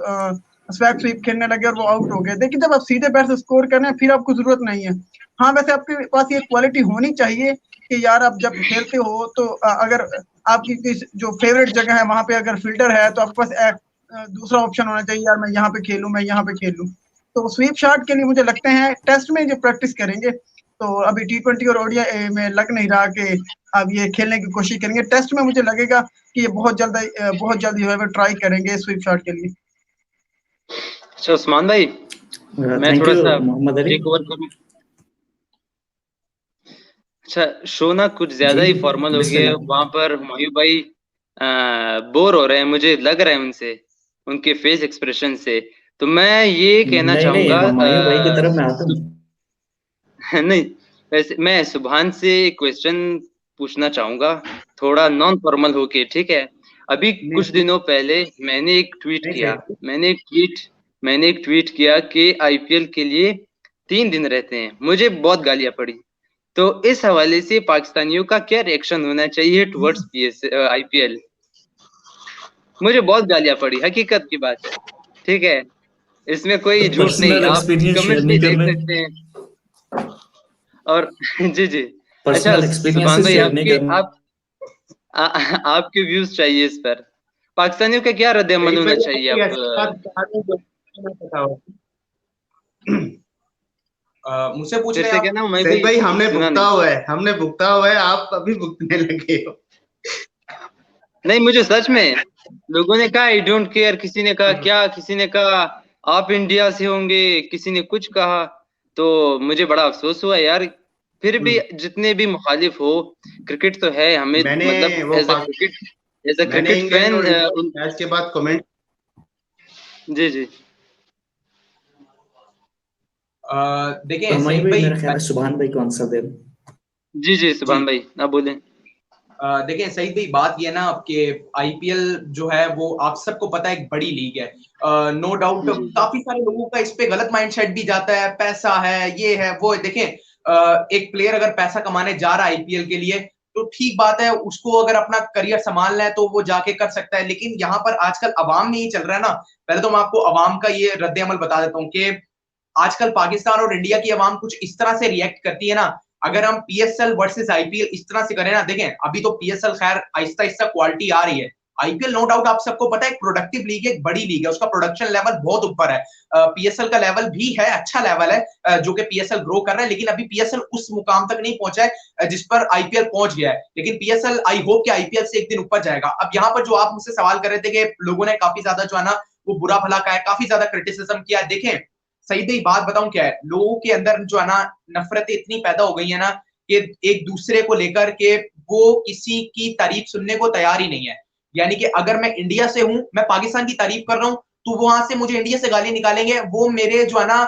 स्वैग स्वीप खेलने लगे और वो आउट हो गए। देखिए, जब आप सीधे बैट से स्कोर कर रहे हैं फिर आपको जरूरत नहीं है। हाँ, वैसे आपके पास ये क्वालिटी होनी चाहिए कि यार आप जब खेलते हो तो अगर आपकी जो फेवरेट जगह है वहां पे अगर फील्डर है तो आपके पास दूसरा ऑप्शन होना चाहिए, यार मैं यहाँ पे खेलूं, मैं यहाँ पे खेलूं। तो स्वीप शॉट के लिए मुझे लगते हैं टेस्ट में जो प्रैक्टिस करेंगे, तो अभी T20 और ओडीआई में लग नहीं रहा कि अब ये खेलने की कोशिश करेंगे। टेस्ट में मुझे लगेगा कि ये बहुत जल्दी जो है वो ट्राई करेंगे स्वीप शॉट के लिए। अच्छा उस्मान भाई, मैं थैंक थोड़ा यू सा मोहम्मद अली। टेक ओवर करूं। अच्छा, शो ना कुछ ज्यादा जी ही फॉर्मल हो गया है, बिस्मिल्लाह। वहां पर हुमायूं भाई बोर हो रहे हैं, मुझे लग रहा है उनसे, उनके फेस एक्सप्रेशन से। तो मैं ये कहना नहीं नहीं, चाहूंगा हुमायूं भाई की तरफ मैं आता हूँ। नहीं, वैसे मैं सुभान से क्वेश्चन पूछना चाहूंगा, थोड़ा नॉन फॉर्मल होके, ठीक है? अभी कुछ दिनों पहले मैंने एक ट्वीट किया कि आईपीएल के लिए 3 दिन रहते हैं, मुझे बहुत गालियां पड़ी। तो इस हवाले से पाकिस्तानियों का क्या रिएक्शन होना चाहिए टुवर्ड्स आईपीएल? मुझे बहुत गालियां पड़ी, हकीकत की बात है, ठीक है? इसमें कोई तो झूठ नहीं, पर्सनल आप एक्सपीरियंस शेयर कमेंट्स नहीं में देख करने, सकते हैं। और जी जी, अच्छा पर्सनल सुभान एक्सपीरियंसेस भाई, शेयर नहीं करने। आपके व्यूज चाहिए इस पर, पाकिस्तानियों का क्या रद्द अमल होना चाहिए? आप मुझसे पूछ फिर रहे से हैं कहना आप? मैं सही भाई, हमने सुना भुगता नहीं। हुआ है, आप अभी भुगतने लगे हो। नहीं, मुझे सच में लोगों ने कहा आई डोंट केयर, किसी ने कहा क्या, किसी ने कहा आप इंडिया से होंगे, किसी ने कुछ कहा, तो मुझे बड़ा अफसोस हुआ यार। फिर भी जितने भी मुखालिफ हो, क्रिकेट तो है, हमें मैंने मतलब वो एज अ मैंने क्रिकेट इंग्लैंड फैन। और इंडिया के मैच के बाद कमेंट जी जी, देखें हुमायूं सईद भाई, भाई, मेरा ख्याल है सुभान भाई को आंसर दे दो। जी जी, जी सुभान भाई आप बोलें। देखिए सईद भाई, बात ये ना आपके आईपीएल जो है वो आप सबको पता है एक बड़ी लीग है, नो डाउट। जी काफी सारे लोगों का इस पे गलत माइंडसेट भी जाता है, पैसा है, ये है वो है। देखें, एक प्लेयर अगर पैसा कमाने जा रहा है आईपीएल के लिए तो ठीक बात है, उसको अगर अपना करियर संभालना है तो वो जाके कर सकता है। लेकिन यहाँ पर आजकल अवाम में ही चल रहा है ना। पहले तो मैं आपको अवाम का ये रद्द अमल बता देता हूँ कि आजकल पाकिस्तान और इंडिया की अवाम कुछ इस तरह से रिएक्ट करती है ना। अगर हम पीएसएल वर्सेस आईपीएल इस तरह से करें ना, देखें अभी तो पीएसएल खैर आहिस्ता आहिस्ता क्वालिटी आ रही है, आईपीएल नो डाउट आप सबको पता है एक प्रोडक्टिव लीग है, एक बड़ी लीग है, उसका प्रोडक्शन लेवल बहुत ऊपर है। पीएसएल का लेवल भी है, अच्छा लेवल है, जो कि पीएसएल ग्रो कर रहा है। लेकिन अभी पीएसएल उस मुकाम तक नहीं पहुंचा है जिस पर आईपीएल पहुंच गया है। लेकिन पीएसएल आई होप कि आईपीएल से एक दिन ऊपर जाएगा। अब यहाँ पर जो आप मुझसे सवाल कर रहे थे कि लोगों ने काफी ज्यादा जो है ना वो बुरा भला कहा है, काफी ज्यादा क्रिटिसिज्म किया। देखें सही बात बताऊं क्या है, लोगों के अंदर जो है ना नफरतें इतनी पैदा हो गई है ना कि एक दूसरे को लेकर के वो किसी की तारीफ सुनने को तैयार ही नहीं है। यानी कि अगर मैं इंडिया से हूं, मैं पाकिस्तान की तारीफ कर रहा हूं, तो वहां से मुझे इंडिया से गाली निकालेंगे, वो मेरे जो है ना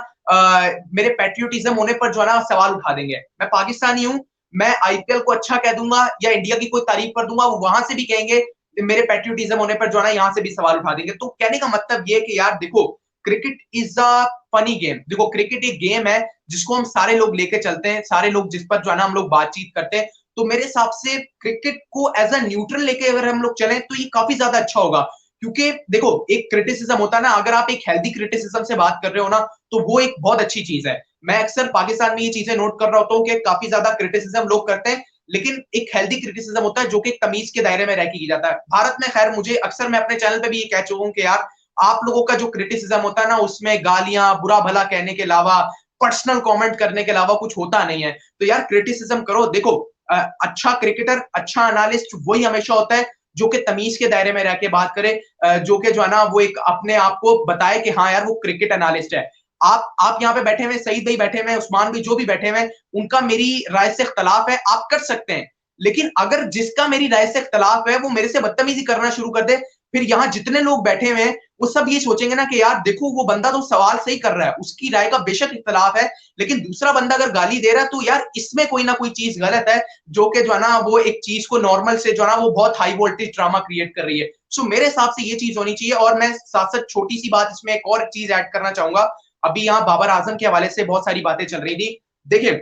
मेरे पैट्रियोटिज्म होने पर जो है ना सवाल उठा देंगे। मैं पाकिस्तानी हूं, मैं आईपीएल को अच्छा कह दूंगा या इंडिया की कोई तारीफ कर दूंगा, वो वहां से भी कहेंगे मेरे पैट्रियोटिज्म होने पर जो है ना यहाँ से भी सवाल उठा देंगे। तो कहने का मतलब ये है कि यार देखो, cricket is a funny game. देखो क्रिकेट एक गेम है जिसको हम सारे लोग लेके चलते हैं, सारे लोग जिस पर जो है ना हम लोग बातचीत करते हैं। तो मेरे हिसाब से क्रिकेट को एज अ न्यूट्रल लेके अगर हम लोग चलें तो ये काफी ज्यादा अच्छा होगा। क्योंकि देखो एक क्रिटिसिज्म होता है ना, अगर आप एक हेल्दी क्रिटिसिज्म से बात कर रहे हो ना तो वो एक बहुत अच्छी चीज है। मैं अक्सर पाकिस्तान में ये चीजें नोट कर रहा होता हूँ कि काफी ज्यादा क्रिटिसिज्म लोग करते हैं, लेकिन एक हेल्दी क्रिटिसिज्म होता है जो कि एक तमीज के दायरे में रह के की जाता है। भारत में खैर मुझे अक्सर मैं अपने चैनल पे भी ये कह चुका हूं कि यार आप लोगों का जो क्रिटिसिज्म होता है ना उसमें गालियां बुरा भला कहने के अलावा, पर्सनल कमेंट करने के अलावा कुछ होता नहीं है। तो यार क्रिटिसिज्म करो। देखो अच्छा क्रिकेटर, अच्छा एनालिस्ट वही हमेशा होता है जो कि तमीज के दायरे में रह के बात करे, जो कि जो है ना वो एक अपने आप को बताए कि हाँ यार वो क्रिकेट एनालिस्ट है। आप यहाँ पे बैठे हुए, सईद भाई बैठे हुए, उस्मान भी जो भी बैठे हुए, उनका मेरी राय से इख्तलाफ है, आप कर सकते हैं। लेकिन अगर जिसका मेरी राय से इख्तलाफ है वो मेरे से बदतमीजी करना शुरू कर दे, फिर यहाँ जितने लोग बैठे हुए हैं वो सब ये सोचेंगे ना कि यार देखो वो बंदा तो सवाल सही कर रहा है, उसकी राय का बेशक इख्तलाफ है, लेकिन दूसरा बंदा अगर गाली दे रहा है तो यार इसमें कोई ना कोई चीज गलत है, जो कि जो है ना वो एक चीज को नॉर्मल से जो है ना वो बहुत हाई वोल्टेज ड्रामा क्रिएट कर रही है। सो मेरे हिसाब से ये चीज होनी चाहिए। और मैं साथ साथ छोटी सी बात इसमें एक और चीज ऐड करना चाहूंगा। अभी यहाँ बाबर आजम के हवाले से बहुत सारी बातें चल रही थी। देखिए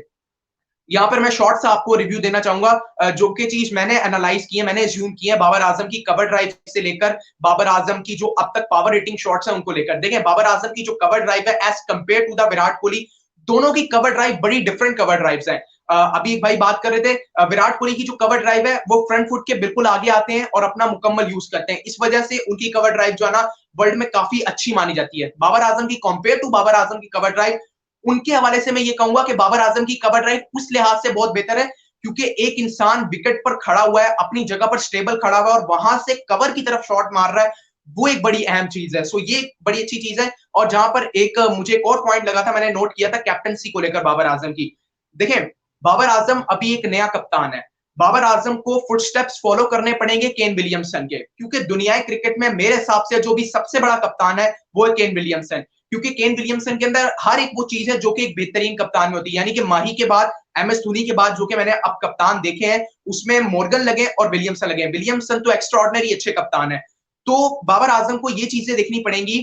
यहाँ पर मैं शॉर्ट सा आपको रिव्यू देना चाहूंगा जो कि चीज मैंने एनालाइज की है, मैंने ज्यूम की है बाबर आजम की कवर ड्राइव से लेकर बाबर आजम की जो अब तक पावर हिटिंग शॉट्स है उनको लेकर। देखें बाबर आजम की जो कवर ड्राइव है as compare to the Virat Kohli, दोनों की कवर ड्राइव बड़ी डिफरेंट कवर ड्राइव्स हैं। अभी एक भाई बात कर रहे थे, विराट कोहली की जो कवर ड्राइव है वो फ्रंट फुट के बिल्कुल आगे आते हैं और अपना मुकम्मल यूज करते हैं, इस वजह से उनकी कवर ड्राइव जो है ना वर्ल्ड में काफी अच्छी मानी जाती है। बाबर आजम की कंपेयर टू बाबर आजम की कवर ड्राइव, उनके हवाले से मैं ये कहूंगा कि बाबर आजम की कवर ड्राइव उस लिहाज से बहुत बेहतर है क्योंकि एक इंसान विकेट पर खड़ा हुआ है, अपनी जगह पर स्टेबल खड़ा हुआ है और वहां से कवर की तरफ शॉट मार रहा है, वो एक बड़ी अहम चीज है। सो ये बड़ी अच्छी चीज है। और जहां पर एक मुझे एक और पॉइंट लगा था, मैंने नोट किया था कैप्टनसी को लेकर बाबर आजम की। देखें बाबर आजम अभी एक नया कप्तान है, बाबर आजम को फुटस्टेप्स फॉलो करने पड़ेंगे केन विलियमसन के, क्योंकि दुनियाई क्रिकेट में मेरे हिसाब से जो भी सबसे बड़ा कप्तान है वो है केन विलियमसन। क्योंकि केन विलियमसन के अंदर हर एक वो चीज है जो कि एक बेहतरीन कप्तान में होती है। यानी कि माही के बाद, एम एस धोनी के बाद जो कि मैंने अब कप्तान देखे हैं उसमें मॉर्गन लगे और विलियमसन लगे। विलियमसन तो एक्स्ट्राऑर्डिनरी अच्छे कप्तान है। तो बाबर आजम को ये चीजें देखनी पड़ेंगी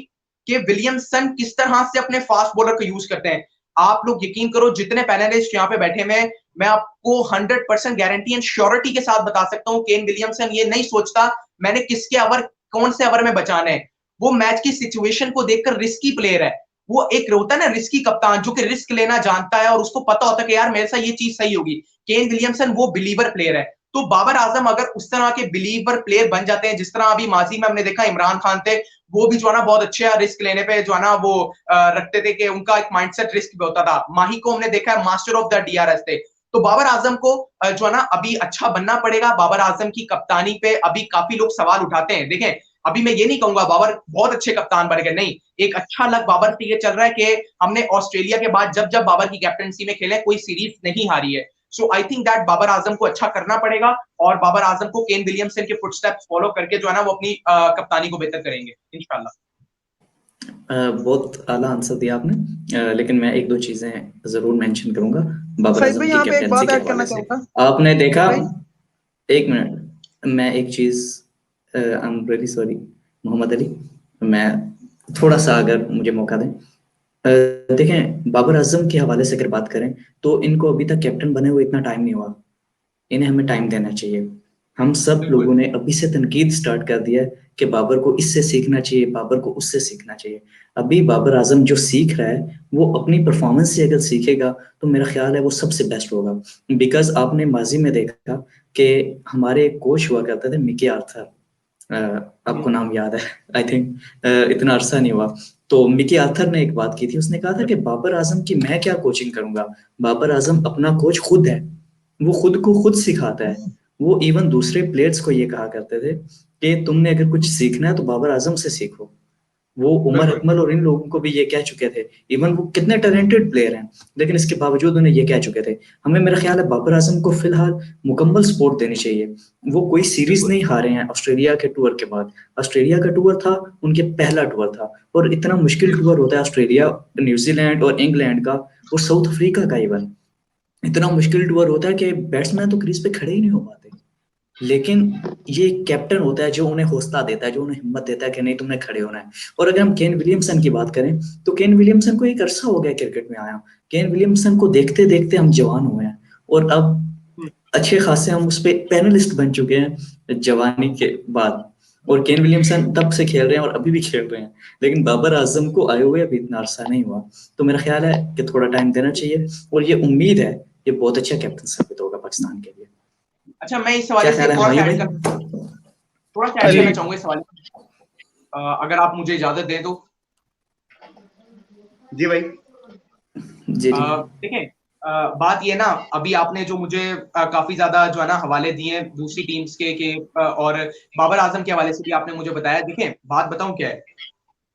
कि विलियमसन किस तरह से अपने फास्ट बॉलर को यूज करते हैं। आप लोग यकीन करो जितने पैनलिस्ट यहाँ पे बैठे हैं, मैं आपको 100% गारंटी एंड श्योरिटी के साथ बता सकता हूँ केन विलियमसन ये नहीं सोचता मैंने किसके ओवर, कौन से ओवर में बचाने हैं। वो मैच की सिचुएशन को देखकर रिस्की प्लेयर है। वो एक होता है ना रिस्की कप्तान जो कि रिस्क लेना जानता है और उसको पता होता है कि यार मेरे साथ ये चीज सही होगी। केन विलियमसन वो बिलीवर प्लेयर है। तो बाबर आजम अगर उस तरह के बिलीवर प्लेयर बन जाते हैं जिस तरह अभी माजी में हमने देखा इमरान खान थे, वो भी जो है ना बहुत अच्छे रिस्क लेने पे जो है ना वो रखते थे कि उनका एक माइंडसेट रिस्क पे होता था। माही को हमने देखा है मास्टर ऑफ द डीआरएस थे। तो बाबर आजम को जो है ना अभी अच्छा बनना पड़ेगा। बाबर आजम की कप्तानी पे अभी काफी लोग सवाल उठाते हैं। देखें अभी मैं ये नहीं कहूंगा बाबर बहुत अच्छे कप्तान बन गए, नहीं, एक अच्छा लग बाबर से ये चल रहा है कि हमने ऑस्ट्रेलिया के बाद जब जब बाबर की कैप्टनसी में खेले कोई सीरीज नहीं हारी है। सो I think that Babar Azam को अच्छा करना पड़ेगा और बाबर आजम को केन विलियमसन के फुटस्टेप्स फॉलो करके जो है ना वो अपनी कप्तानी को बेहतर करेंगे इंशाल्लाह। बहुत आला आंसर दिया आपने, लेकिन मैं एक दो चीजें जरूर मेंशन करूंगा बाबर सईद आजम भाई की यहाँ पे एक कैप्टनसी बात के ऐड करना हवाले से। चाहूंगा। आपने देखा, भाई एक मिनट, मैं एक चीज, I am really sorry Mohammad Ali, मैं थोड़ा सा अगर मुझे मौका दें। देखें बाबर आजम के हवाले से अगर बात करें तो इनको अभी तक कैप्टन बने हुए इतना टाइम नहीं हुआ, इन्हें हमें टाइम देना चाहिए। हम सब लोगों ने अभी से तनकीद स्टार्ट कर दिया है कि बाबर को इससे सीखना चाहिए, बाबर को उससे सीखना चाहिए। अभी बाबर आजम जो सीख रहा है वो अपनी परफॉर्मेंस से अगर सीखेगा तो मेरा ख्याल है वो सबसे बेस्ट होगा। बिकॉज आपने माजी में देखा कि हमारे कोच हुआ करते थे मिकी आर्थर, आपको नाम याद है आई थिंक, इतना अरसा नहीं हुआ। तो मिकी आर्थर ने एक बात की थी, उसने कहा था कि बाबर आजम की मैं क्या कोचिंग करूंगा, बाबर आजम अपना कोच खुद है, वो खुद को खुद सिखाता है। वो इवन दूसरे प्लेयर्स को ये कहा करते थे कि तुमने अगर कुछ सीखना है तो बाबर आजम से सीखो। वो उमर अकमल और इन लोगों को भी ये कह चुके थे, इवन वो कितने टैलेंटेड प्लेयर हैं लेकिन इसके बावजूद उन्हें ये कह चुके थे। हमें मेरा ख्याल है बाबर आजम को फिलहाल मुकम्मल सपोर्ट देनी चाहिए। वो कोई सीरीज नहीं हारे हैं ऑस्ट्रेलिया के टूर के बाद। ऑस्ट्रेलिया का टूर था उनके पहला टूर था और इतना मुश्किल टूर होता है ऑस्ट्रेलिया, न्यूजीलैंड और इंग्लैंड का और साउथ अफ्रीका का इवन, इतना मुश्किल टूर होता है कि बैट्समैन तो क्रीज पे खड़े ही नहीं हो पाते। लेकिन ये कैप्टन होता है जो उन्हें हौसला देता है, जो उन्हें हिम्मत देता है कि नहीं तुमने खड़े होना है। और अगर हम केन विलियमसन की बात करें तो केन विलियमसन को एक अरसा हो गया क्रिकेट में आया। केन विलियमसन को देखते देखते हम जवान हुए हैं और अब अच्छे खासे हम उस पे पैनलिस्ट बन चुके हैं जवानी के बाद। और केन विलियमसन तब से खेल रहे हैं और अभी भी खेल रहे हैं, लेकिन बाबर आजम को आए हुए अभी इतना अरसा नहीं हुआ। तो मेरा ख्याल है कि थोड़ा टाइम देना चाहिए और ये उम्मीद है ये बहुत अच्छा कैप्टन साबित होगा पाकिस्तान के लिए। अच्छा, मैं इस सवाल से थोड़ा सा ऐड करना चाहूंगा इस सवाल में, अगर आप मुझे इजाजत दें तो। जी भाई। जी देखिए, बात ये ना, अभी आपने जो मुझे काफी ज्यादा जो है ना हवाले दिए दूसरी टीम्स के और बाबर आजम के हवाले से भी आपने मुझे बताया। देखिए, बात बताऊं क्या है,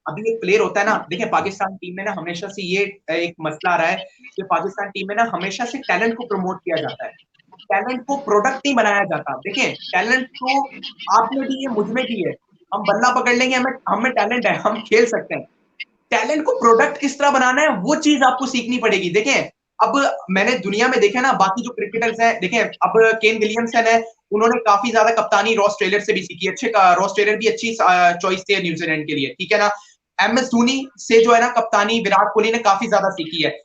अभी एक प्लेयर होता है ना, देखिए पाकिस्तान टीम में ना हमेशा से ये एक मसला आ रहा है कि पाकिस्तान टीम में ना हमेशा से टैलेंट को प्रमोट किया जाता है, टैलेंट को प्रोडक्ट नहीं बनाया जाता। देखिए, टैलेंट तो आप में भी है, मुझ में भी है, हम बल्ला पकड़ लेंगे, हमें टैलेंट है, हम खेल सकते हैं। टैलेंट को प्रोडक्ट किस तरह बनाना है वो चीज आपको सीखनी पड़ेगी। देखें, अब मैंने दुनिया में देखा ना, बाकी जो क्रिकेटर्स हैं, देखें अब केन विलियमसन है, उन्होंने काफी ज्यादा कप्तानी रॉस टेलर से भी सीखी, अच्छे रॉस टेलर भी अच्छी चॉइस थी न्यूजीलैंड के लिए, ठीक है ना। MS धोनी से जो है ना कप्तानी विराट कोहली ने काफी ज्यादा सीखी है।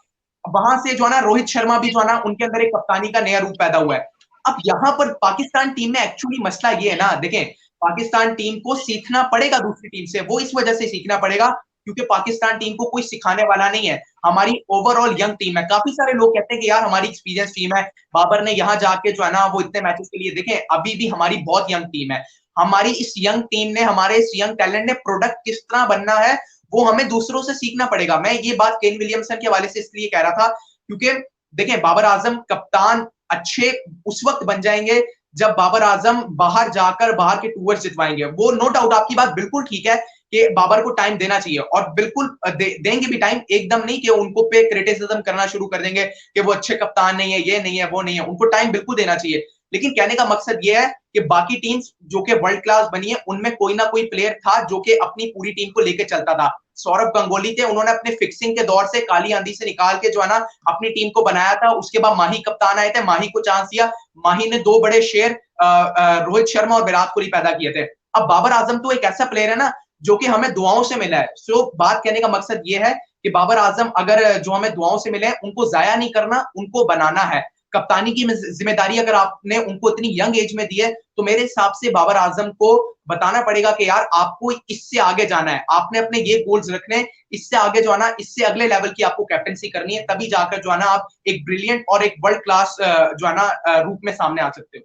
वहां से जो है ना रोहित शर्मा भी जो है ना, उनके अंदर एक कप्तानी का नया रूप पैदा हुआ है। अब यहाँ पर पाकिस्तान टीम में एक्चुअली मसला ये है ना, देखें पाकिस्तान टीम को सीखना पड़ेगा दूसरी टीम से, वो इस वजह से सीखना पड़ेगा क्योंकि पाकिस्तान टीम को कोई सिखाने वाला नहीं है। हमारी ओवरऑल यंग टीम है, काफी सारे लोग कहते हैं कि यार हमारी एक्सपीरियंस टीम है, बाबर ने यहाँ जाके जो है ना वो इतने मैचेस के लिए, देखें अभी भी हमारी बहुत यंग टीम है। हमारी इस यंग टीम ने, हमारे इस यंग टैलेंट ने प्रोडक्ट किस तरह बनना है वो हमें दूसरों से सीखना पड़ेगा। मैं ये बात केन विलियमसन के हवाले से इसलिए कह रहा था क्योंकि देखें बाबर आजम कप्तान अच्छे उस वक्त बन जाएंगे जब बाबर आजम बाहर जाकर बाहर के टूर्स जितवाएंगे। वो नो डाउट, आपकी बात बिल्कुल ठीक है कि बाबर को टाइम देना चाहिए और बिल्कुल देंगे भी टाइम, एकदम नहीं कि उनको पे क्रिटिसिज्म करना शुरू कर देंगे कि वो अच्छे कप्तान नहीं है, ये नहीं है, वो नहीं है। उनको टाइम बिल्कुल देना चाहिए, लेकिन कहने का मकसद ये है कि बाकी टीम्स जो कि वर्ल्ड क्लास बनी है उनमें कोई ना कोई प्लेयर था जो कि अपनी पूरी टीम को लेकर चलता था। सौरभ गंगोली थे, उन्होंने अपने फिक्सिंग के दौर से काली आंधी से निकाल के जो है ना अपनी टीम को बनाया था। उसके बाद माही कप्तान आए थे, माही को चांस दिया, माही ने दो बड़े शेर रोहित शर्मा और विराट कोहली पैदा किए थे। अब बाबर आजम तो एक ऐसा प्लेयर है ना जो कि हमें दुआओं से मिला है। सो बात कहने का मकसद ये है कि बाबर आजम अगर जो हमें दुआओं से मिले उनको जाया नहीं करना, उनको बनाना है। कप्तानी की जिम्मेदारी अगर आपने उनको इतनी यंग एज में दी है तो मेरे हिसाब से बाबर आजम को बताना पड़ेगा कि यार आपको इससे आगे जाना है, आपने अपने ये गोल्स रखने, इससे आगे जो है ना, इससे अगले लेवल की आपको कैप्टनसी करनी है, तभी जाकर जो है ना आप एक ब्रिलियंट और एक वर्ल्ड क्लास जो है ना रूप में सामने आ सकते हो।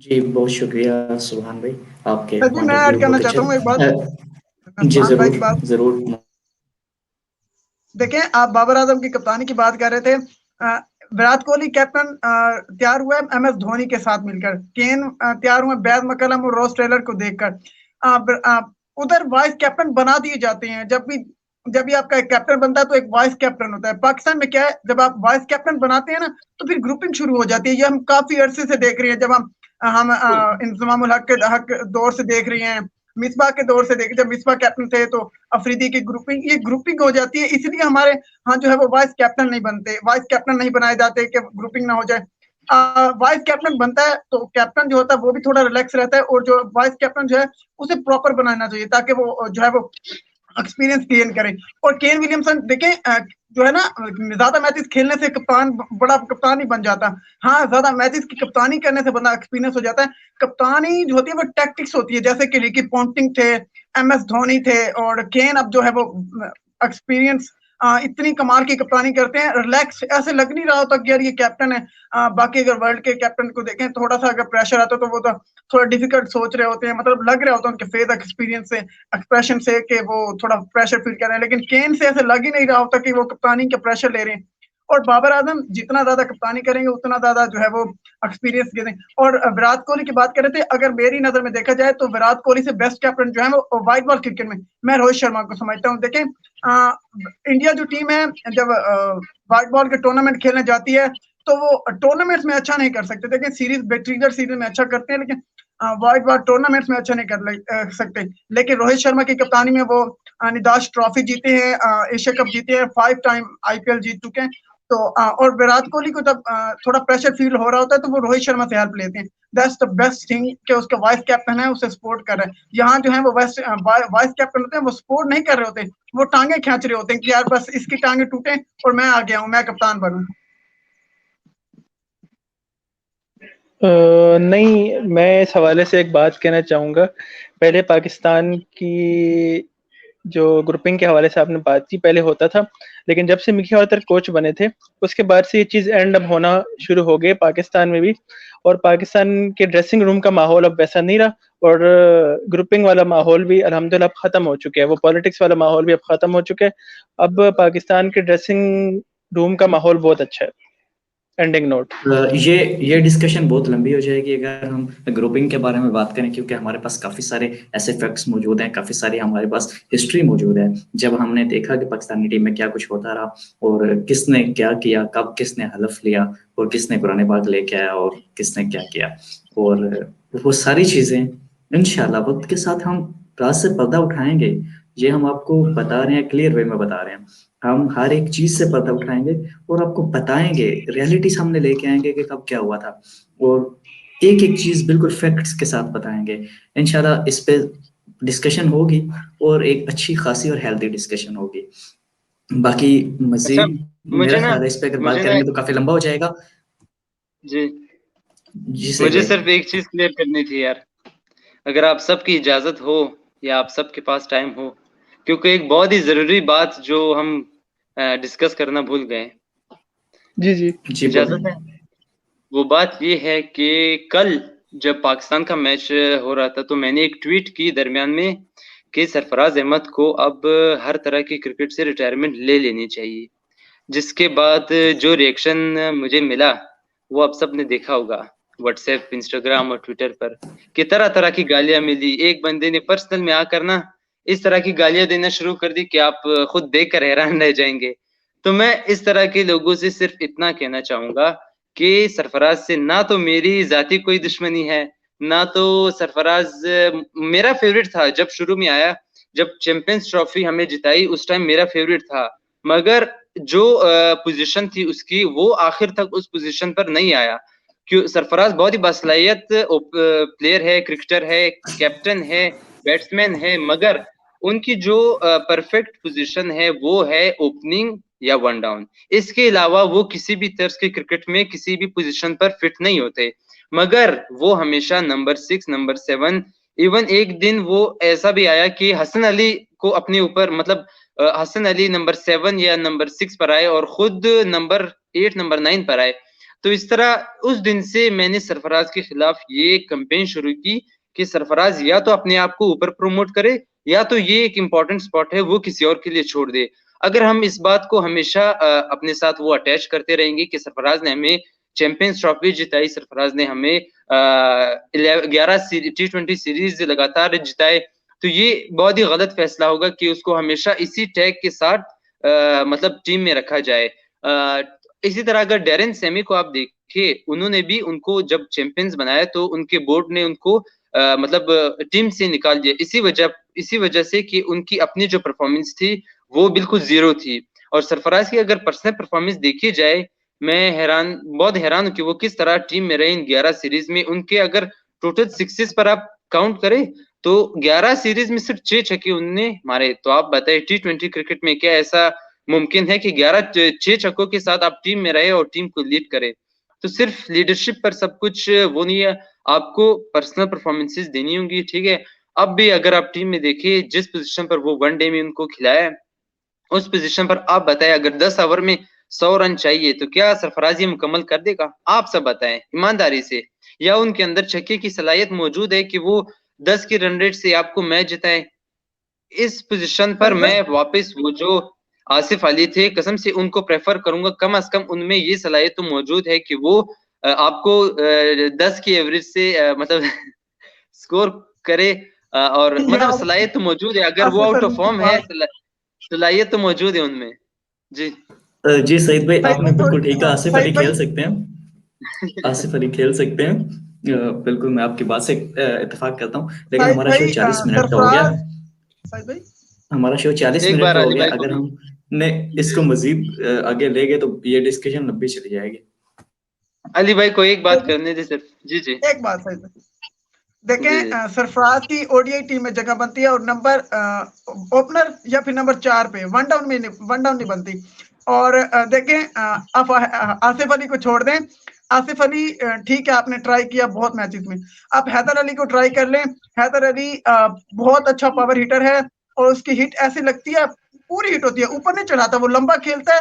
जी बहुत शुक्रिया सुभान भाई, आपके जी मैं ऐड करना चाहता हूँ एक बात। जी जरूर जरूर। देखें, आप बाबर आजम की कप्तानी की बात कर रहे थे, विराट कोहली कैप्टन तैयार हुआ है MS धोनी के साथ मिलकर, केन तैयार हुए बैद मकलम और रॉस टेलर को देखकर। उधर वाइस कैप्टन बना दिए जाते हैं। जब भी आपका एक कैप्टन बनता है तो एक वाइस कैप्टन होता है। पाकिस्तान में क्या है, जब आप वाइस कैप्टन बनाते हैं ना तो फिर ग्रुपिंग शुरू हो जाती है। ये हम काफी अरसे से देख रहे हैं, जब हम इंजमामुल हक दौर से देख रहे हैं, मिसबा के दौर से देखे, जब मिसबा कैप्टन थे तो अफरीदी की ग्रुपिंग, ये ग्रुपिंग हो जाती है। इसलिए हमारे हाँ जो है वो वाइस कैप्टन नहीं बनते, वाइस कैप्टन नहीं बनाए जाते कि ग्रुपिंग ना हो जाए। वाइस कैप्टन बनता है तो कैप्टन जो होता है वो भी थोड़ा रिलैक्स रहता है, और जो वाइस कैप्टन जो है उसे प्रॉपर बनाना चाहिए ताकि वो जो है वो एक्सपीरियंस गेन करें। और केन विलियमसन देखें, जो है ना, ज्यादा मैचेस खेलने से कप्तान बड़ा कप्तान ही बन जाता। हाँ, ज्यादा मैचेस की कप्तानी करने से बंदा एक्सपीरियंस हो जाता है। कप्तानी जो होती है वो टैक्टिक्स होती है, जैसे कि रिकी पॉन्टिंग थे, MS धोनी थे, और केन अब जो है वो एक्सपीरियंस इतनी कमाल की कप्तानी करते हैं। रिलैक्स ऐसे लग नहीं रहा होता कि यार ये कैप्टन है। बाकी अगर वर्ल्ड के कैप्टन को देखें, थोड़ा सा अगर प्रेशर आता तो वो तो थोड़ा डिफिकल्ट सोच रहे होते हैं, मतलब लग रहा होता है उनके फेस एक्सपीरियंस से, एक्सप्रेशन से कि वो थोड़ा प्रेशर फील कर रहे हैं। लेकिन केन से ऐसे लग ही नहीं रहा होता कि वो कप्तानी के प्रेशर ले रहे हैं। और बाबर आजम जितना ज्यादा कप्तानी करेंगे उतना ज्यादा जो है वो एक्सपीरियंस देंगे। और विराट कोहली की बात कर रहे थे, अगर मेरी नजर में देखा जाए तो विराट कोहली से बेस्ट कैप्टन जो है वो व्हाइट बॉल क्रिकेट में मैं रोहित शर्मा को समझता हूँ। देखें, इंडिया जो टीम है जब व्हाइट बॉल के टूर्नामेंट खेलने जाती है तो वो टूर्नामेंट्स में अच्छा नहीं कर सकते। देखें, सीरीज बैक्टीरियर सीरीज में अच्छा करते हैं, लेकिन व्हाइट बॉल टूर्नामेंट्स में अच्छा नहीं कर सकते। लेकिन रोहित शर्मा की कप्तानी में वो निदाश ट्रॉफी जीते हैं, एशिया कप जीते हैं, 5 टाइम IPL जीत चुके हैं। तो और विराट कोहली को जब थोड़ा प्रेशर फील हो रहा होता है तो वो रोहित शर्मा से हेल्प लेते हैं। दैट्स द बेस्ट थिंग कि उसके वाइस कैप्टन है, उसे सपोर्ट कर रहे हैं। यहाँ जो है वो वाइस कैप्टन होते हैं, वो सपोर्ट नहीं कर रहे होते, वो टांगे खींच रहे होते हैं कि यार बस इसकी टांगे टूटे और मैं आ गया हूँ, मैं कप्तान बनूं। नहीं, मैं इस हवाले से एक बात कहना चाहूँगा। पहले पाकिस्तान की जो ग्रुपिंग के हवाले से आपने बात की, पहले होता था, लेकिन जब से मिकी आर्थर कोच बने थे उसके बाद से ये चीज़ एंड अप होना शुरू हो गई पाकिस्तान में भी। और पाकिस्तान के ड्रेसिंग रूम का माहौल अब वैसा नहीं रहा, और ग्रुपिंग वाला माहौल भी अल्हम्दुलिल्लाह अब खत्म हो चुका है, वो पॉलिटिक्स वाला माहौल भी अब खत्म हो चुका है। अब पाकिस्तान के ड्रेसिंग रूम का माहौल बहुत अच्छा है। Ending note. ये डिस्कशन बहुत लंबी हो जाएगी अगर हम ग्रुपिंग के बारे में बात करें, क्योंकि हमारे पास काफ़ी सारे ऐसे फैक्ट्स मौजूद हैं, काफ़ी सारी हमारे पास हिस्ट्री मौजूद है। जब हमने देखा कि पाकिस्तानी टीम में क्या कुछ होता रहा और किसने क्या किया, कब किसने हलफ लिया और किसने कुरान पाक लेके आया और किसने क्या किया, और वो सारी चीज़ें इंशाल्लाह वक्त के साथ हम राज से पर्दा उठाएंगे। ये हम आपको बता रहे हैं, क्लियर वे में बता रहे हैं। हम हर एक चीज से पर्दा उठाएंगे और आपको बताएंगे, रियलिटी सामने लेके आएंगे कि कब क्या हुआ था, और एक एक चीज बिल्कुल फैक्ट्स के साथ बताएंगे। इंशाल्लाह इस पे डिस्कशन होगी और एक अच्छी खासी और हेल्दी डिस्कशन होगी। बाकी मजीद मेरा ख्याल है इस पे अगर बात करेंगे तो काफी लंबा हो जाएगा। जी जी मुझे सिर्फ एक चीज क्लियर करनी थी यार, अगर आप सबकी इजाजत हो या आप सबके पास टाइम हो, क्योंकि एक बहुत ही जरूरी बात जो हम डिस्कस करना भूल गए। जी इजाजत है? वो बात ये है कि कल जब पाकिस्तान का मैच हो रहा था तो मैंने एक ट्वीट की दरमियान में कि सरफराज अहमद को अब हर तरह की क्रिकेट से रिटायरमेंट ले लेनी चाहिए, जिसके बाद जो रिएक्शन मुझे मिला वो आप सब ने देखा होगा व्हाट्सएप, इंस्टाग्राम और ट्विटर पर, कि तरह तरह की गालियां मिली। एक बंदे ने पर्सनल में आकर ना इस तरह की गालियां देना शुरू कर दी कि आप खुद देखकर हैरान रह जाएंगे। तो मैं इस तरह के लोगों से सिर्फ इतना कहना चाहूंगा कि सरफराज से ना तो मेरी जाती कोई दुश्मनी है, ना तो सरफराज मेरा फेवरेट था जब शुरू में आया, जब चैंपियंस ट्रॉफी हमें जिताई उस टाइम मेरा फेवरेट था, मगर जो पोजीशन थी उसकी वो आखिर तक उस पोजीशन पर नहीं आया। क्यों? सरफराज बहुत ही बासलाहियत प्लेयर है, क्रिकेटर है, कैप्टन है, बैट्समैन है, मगर उनकी जो परफेक्ट पोजीशन है वो है ओपनिंग या वन डाउन। इसके अलावा वो किसी भी तर्ज के क्रिकेट में किसी भी पोजीशन पर फिट नहीं होते, मगर वो हमेशा नंबर 6, नंबर 7, इवन एक दिन वो ऐसा भी आया कि हसन अली को अपने ऊपर, मतलब हसन अली नंबर 7 या नंबर 6 पर आए और खुद नंबर 8, नंबर 9 पर आए। तो इस तरह उस दिन से मैंने सरफराज के खिलाफ ये कैंपेन शुरू की कि सरफराज या तो अपने आप को ऊपर प्रमोट करे या तो ये एक इम्पोर्टेंट स्पॉट है वो किसी और के लिए छोड़ दे। अगर हम इस बात को हमेशा अपने साथ वो अटैच करते रहेंगे कि सरफराज ने हमें चैंपियंस ट्रॉफी जिताई, सरफराज ने हमें 11 T20 सीरीज लगातार जिताए, तो ये बहुत ही गलत फैसला होगा कि उसको हमेशा इसी टैग के साथ मतलब टीम में रखा जाए। इसी तरह अगर डेरेन सेमी को आप देखिए, उन्होंने भी उनको जब चैंपियंस बनाया तो उनके बोर्ड ने उनको मतलब टीम से निकाल दिया इसी वजह से कि उनकी अपनी जो परफॉर्मेंस थी वो बिल्कुल जीरो थी। और सरफराज की अगर पर्सनल परफॉर्मेंस देखी जाए, मैं बहुत हैरान हूं कि वो किस तरह टीम में रहे इन 11 सीरीज में। उनके अगर टोटल सिक्सेस पर आप काउंट करें तो 11 सीरीज में सिर्फ 6 छक्के उन्होंने मारे। तो आप बताइए T20 क्रिकेट में क्या ऐसा मुमकिन है कि 6 छक्कों के साथ आप टीम में रहे और टीम को लीड करें? तो सिर्फ लीडरशिप पर सब कुछ वो नहीं है, आपको पर्सनल परफॉर्मेंसेस देनी होंगी, ठीक है। अब भी अगर आप टीम में देखिए जिस पोजीशन पर वो वनडे में उनको खिलाया, उस पोजीशन पर आप बताएं अगर 10 ओवर में 100 रन चाहिए तो क्या सरफराज ये मुकम्मल कर देगा? आप सब बताएं ईमानदारी से। या उनके अंदर छक्के की सलाहियत मौजूद है कि वो 10 की रन रेट से आपको मैच जिताएं? इस पोजीशन पर मैं वापस वो जो आसिफ अली थे, कसम से उनको प्रेफर करूंगा, कम से कम उनमें ये सलाहियत तो मौजूद है कि वो आपको 10 की एवरेज से मतलब स्कोर करे, और मतलब सलाहियत तो मौजूद है। अगर वो आउट ऑफ फॉर्म है, सलाहियत तो मौजूद है उनमें। जी सईद भाई आपने बिल्कुल ठीक है, आसिफ अली खेल सकते हैं, आसिफ अली खेल सकते हैं, बिल्कुल मैं आपकी बात से इत्तेफाक करता हूँ, लेकिन हमारा शो 40 मिनट का हो गया। हमारा शो 40 मिनट का हो गया। अगर हम नहीं, इसको मजीद आगे ले गए तो ये डिस्कशन लंबी चली जाएगी। अली भाई को एक बात करने दे सिर्फ। जी जी एक बात है, देखें सरफराज की ओडीआई टीम में जगह बनती है और नंबर ओपनर या फिर नंबर 4 पे वन डाउन नहीं बनती। और देखें आप आसिफ अली को छोड़ दें, आसिफ अली ठीक है आपने ट्राई किया बहुत मैचेस में, आप हैदर अली को ट्राई कर लें। हैदर अली बहुत अच्छा पावर हिटर है और उसकी हिट ऐसी लगती है पूरी हिट होती है, ऊपर नहीं चढ़ाता, वो लंबा खेलता है,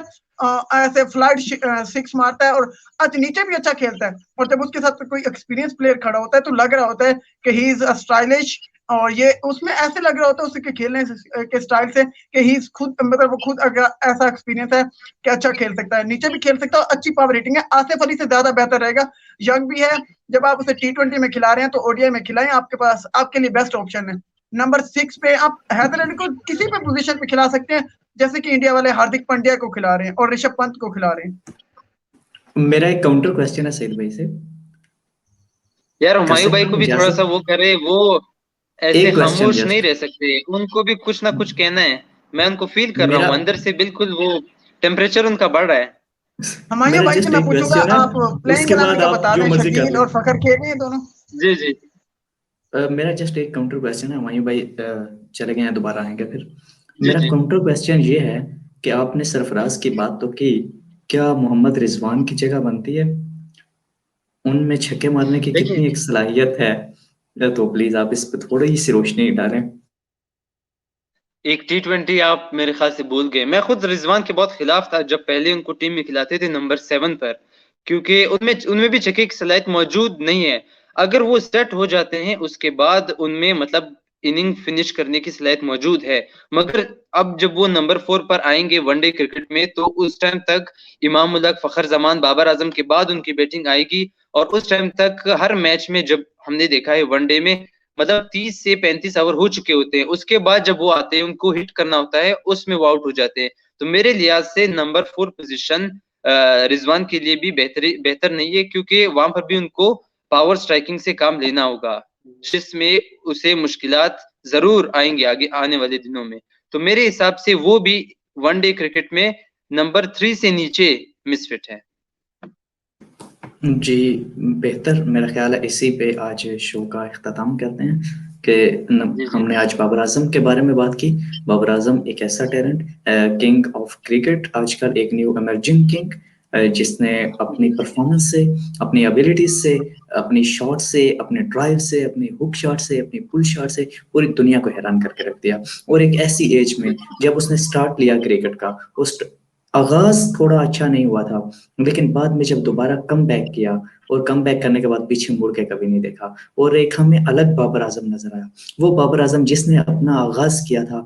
ऐसे फ्लाइट 6 मारता है और नीचे भी अच्छा खेलता है। और जब उसके साथ कोई एक्सपीरियंस प्लेयर खड़ा होता है तो लग रहा होता है कि ही इज स्टाइलिश, और ये उसमें ऐसे लग रहा होता है उसके खेलने के स्टाइल से कि ही खुद मतलब वो खुद अगर ऐसा एक्सपीरियंस है कि अच्छा खेल सकता है, नीचे भी खेल सकता है, अच्छी पावर रेटिंग है, आसिफ अली से ज्यादा बेहतर रहेगा, यंग भी है। जब आप उसे T20 में खिला रहे हैं तो ओडीआई में खिलाएं, आपके पास आपके लिए बेस्ट ऑप्शन है। नंबर 6 पे आप हैदर अली को किसी भी पोजीशन पे खिला सकते हैं, जैसे कि इंडिया वाले हार्दिक पांड्या को खिला रहे हैं और ऋषभ पंत को खिला रहे हैं। मेरा एक काउंटर क्वेश्चन है सईद भाई से। यार हुमायूं भाई को भी थोड़ा सा वो करे, वो ऐसे खामोश नहीं रह सकते, उनको भी कुछ ना कुछ कहना है। मैं उनको फील कर रहा हूँ अंदर से, बिल्कुल वो टेम्परेचर उनका बढ़ रहा है। हुमायूं भाई से मैं पूछूंगा, आप प्लेइंग 11 का बता दें, शकील और फखर खेल रहे हैं दोनों। जी जी मेरा जस्ट एक काउंटर क्वेश्चन है, हुमायूं भाई चले गए हैं, दोबारा आएंगे फिर। मेरा काउंटर क्वेश्चन ये है कि आपने सरफराज की बात तो की, क्या मोहम्मद रिजवान की जगह बनती है? उनमें छक्के मारने की कितनी एक सलाहियत है, तो प्लीज आप इस पर थोड़ी सी रोशनी डालें। एक T20 आप मेरे ख्याल से भूल गए। मैं खुद रिजवान के बहुत खिलाफ था जब पहले उनको टीम में खिलाते थे नंबर 7 पर, क्योंकि उनमें भी छक्के की सलाहियत मौजूद नहीं है। अगर वो सेट हो जाते हैं उसके बाद उनमें मतलब इनिंग फिनिश करने की सलाहियत मौजूद है, मगर अब जब वो नंबर 4 पर आएंगे वनडे क्रिकेट में तो उस टाइम तक इमाम उलग, फखर जमान, बाबर आजम के बाद उनकी बैटिंग आएगी। और उस टाइम तक हर मैच में जब हमने देखा है वनडे में मतलब 30 से 35 ओवर हो चुके होते हैं, उसके बाद जब वो आते हैं उनको हिट करना होता है, उसमें वो आउट हो जाते हैं। तो मेरे लिहाज से नंबर 4 पोजीशन रिजवान के लिए भी बेहतर नहीं है, क्योंकि वहां पर भी उनको पावर स्ट्राइकिंग से काम लेना होगा, जिसमें उसे मुश्किलात जरूर आएंगे आगे आने वाले दिनों में। तो मेरे हिसाब से वो भी वनडे क्रिकेट में नंबर 3 से नीचे मिसफिट है। जी बेहतर, मेरा ख्याल है इसी पे आज शो का इख्तिताम करते हैं कि हमने आज बाबर आजम के बारे में बात की। बाबर आजम एक ऐसा टैलेंट, किंग ऑफ क्रिकेट, आजकल एक न्यू इमर्जिंग किंग, जिसने अपनी परफॉर्मेंस से, अपनी एबिलिटीज से, अपनी शॉट से, अपने ड्राइव से, अपने हुक शॉट से, अपनी पुल शॉट से पूरी दुनिया को हैरान करके रख दिया। और एक ऐसी एज में जब उसने स्टार्ट लिया क्रिकेट का, उस आगाज थोड़ा अच्छा नहीं हुआ था, लेकिन बाद में जब दोबारा कम बैक किया और कम बैक करने के बाद पीछे मुड़ के कभी नहीं देखा, और एक हमें अलग बाबर आजम नजर आया। वो बाबर आजम जिसने अपना आगाज किया था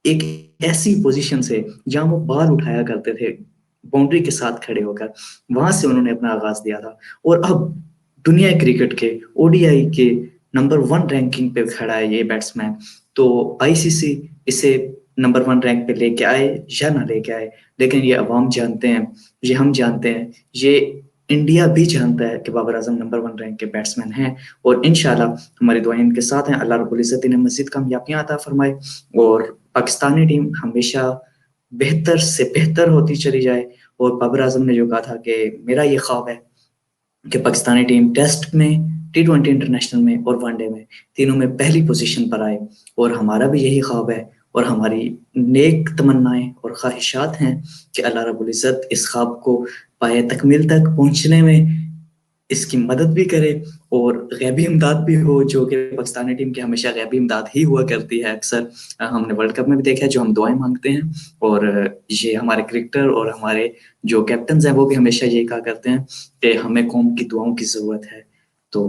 एक ऐसी पोजीशन से जहां वो बाल उठाया करते थे बाउंड्री के साथ खड़े होकर, वहां से उन्होंने अपना आगाज दिया था। और अब दुनिया क्रिकेट के ओडीआई के नंबर 1 रैंकिंग पे खड़ा है ये बैट्समैन। तो आईसीसी इसे नंबर 1 रैंक पे लेके आए या ना लेके आए, लेकिन ये अवाम जानते हैं, ये हम जानते हैं, ये इंडिया भी जानता है कि बाबर आजम नंबर 1 रैंक के बैट्समैन हैं। और इंशाल्लाह हमारी दुआएं इनके साथ हैं, अल्लाह रब्बुल इज्जत इन्हें मजीद कामयाबियां अता फरमाए और पाकिस्तानी टीम हमेशा बेहतर से बेहतर होती चली जाए। और बाबर आजम ने जो कहा था कि मेरा ये ख्वाब है कि पाकिस्तानी टीम टेस्ट में, T20 इंटरनेशनल में और वनडे में तीनों में पहली पोजीशन पर आए, और हमारा भी यही ख्वाब है और हमारी नेक तमन्नाएं और ख्वाहिशात हैं कि अल्लाह रब्बुल इज्जत इस ख्वाब को पाए तकमील तक पहुंचने में इसकी मदद भी करे और गैबी इमदाद भी हो, जो कि पाकिस्तानी टीम की हमेशा गैबी इमदाद ही हुआ करती है। अक्सर हमने वर्ल्ड कप में भी देखा है, जो हम दुआएं मांगते हैं, और ये हमारे क्रिकेटर और हमारे जो कैप्टन हैं वो भी हमेशा ये कहा करते हैं कि हमें कौम की दुआओं की ज़रूरत है। तो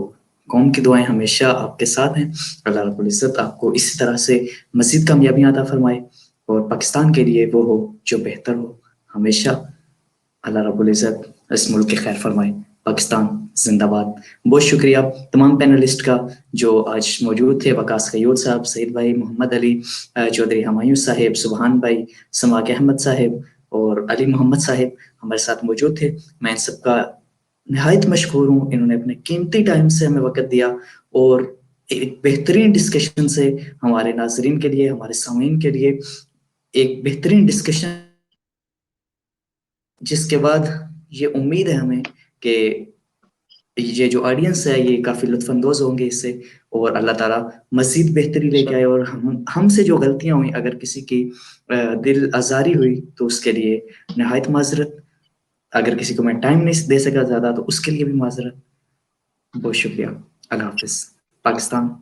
कौम की दुआएं हमेशा आपके साथ हैं। अल्लाह रब्बुल इज्जत आपको इसी तरह से मज़ीद कामयाबियां अता फरमाए और पाकिस्तान के लिए वो हो जो बेहतर हो हमेशा। अल्लाह रब्बुल इज्जत इस मुल्क की खैर फरमाए। पाकिस्तान जिंदाबाद। बहुत शुक्रिया तमाम पैनलिस्ट का जो आज मौजूद थे, वकास कयूर साहब, सईद भाई, मोहम्मद अली, चौधरी हुमायूं साहिब, सुबहान भाई, समाक अहमद साहिब और अली मोहम्मद साहिब हमारे साथ मौजूद थे। मैं इन सबका निहायत मशकूर हूँ, इन्होंने अपने कीमती टाइम से हमें वक्त दिया और एक बेहतरीन डिस्कशन से हमारे नाजरीन के लिए, हमारे सामीन के लिए एक बेहतरीन डिस्कशन जिसके बाद ये उम्मीद है हमें कि ये जो ऑडियंस है ये काफी लुत्फानंदोज होंगे इससे, और अल्लाह ताला मजीद बेहतरी लेके आए। और हमसे जो गलतियां हुई, अगर किसी की दिल आजारी हुई तो उसके लिए नहायत माजरत। अगर किसी को मैं टाइम नहीं दे सका ज्यादा तो उसके लिए भी माजरत। बहुत शुक्रिया। अल्लाह हाफिज। पाकिस्तान।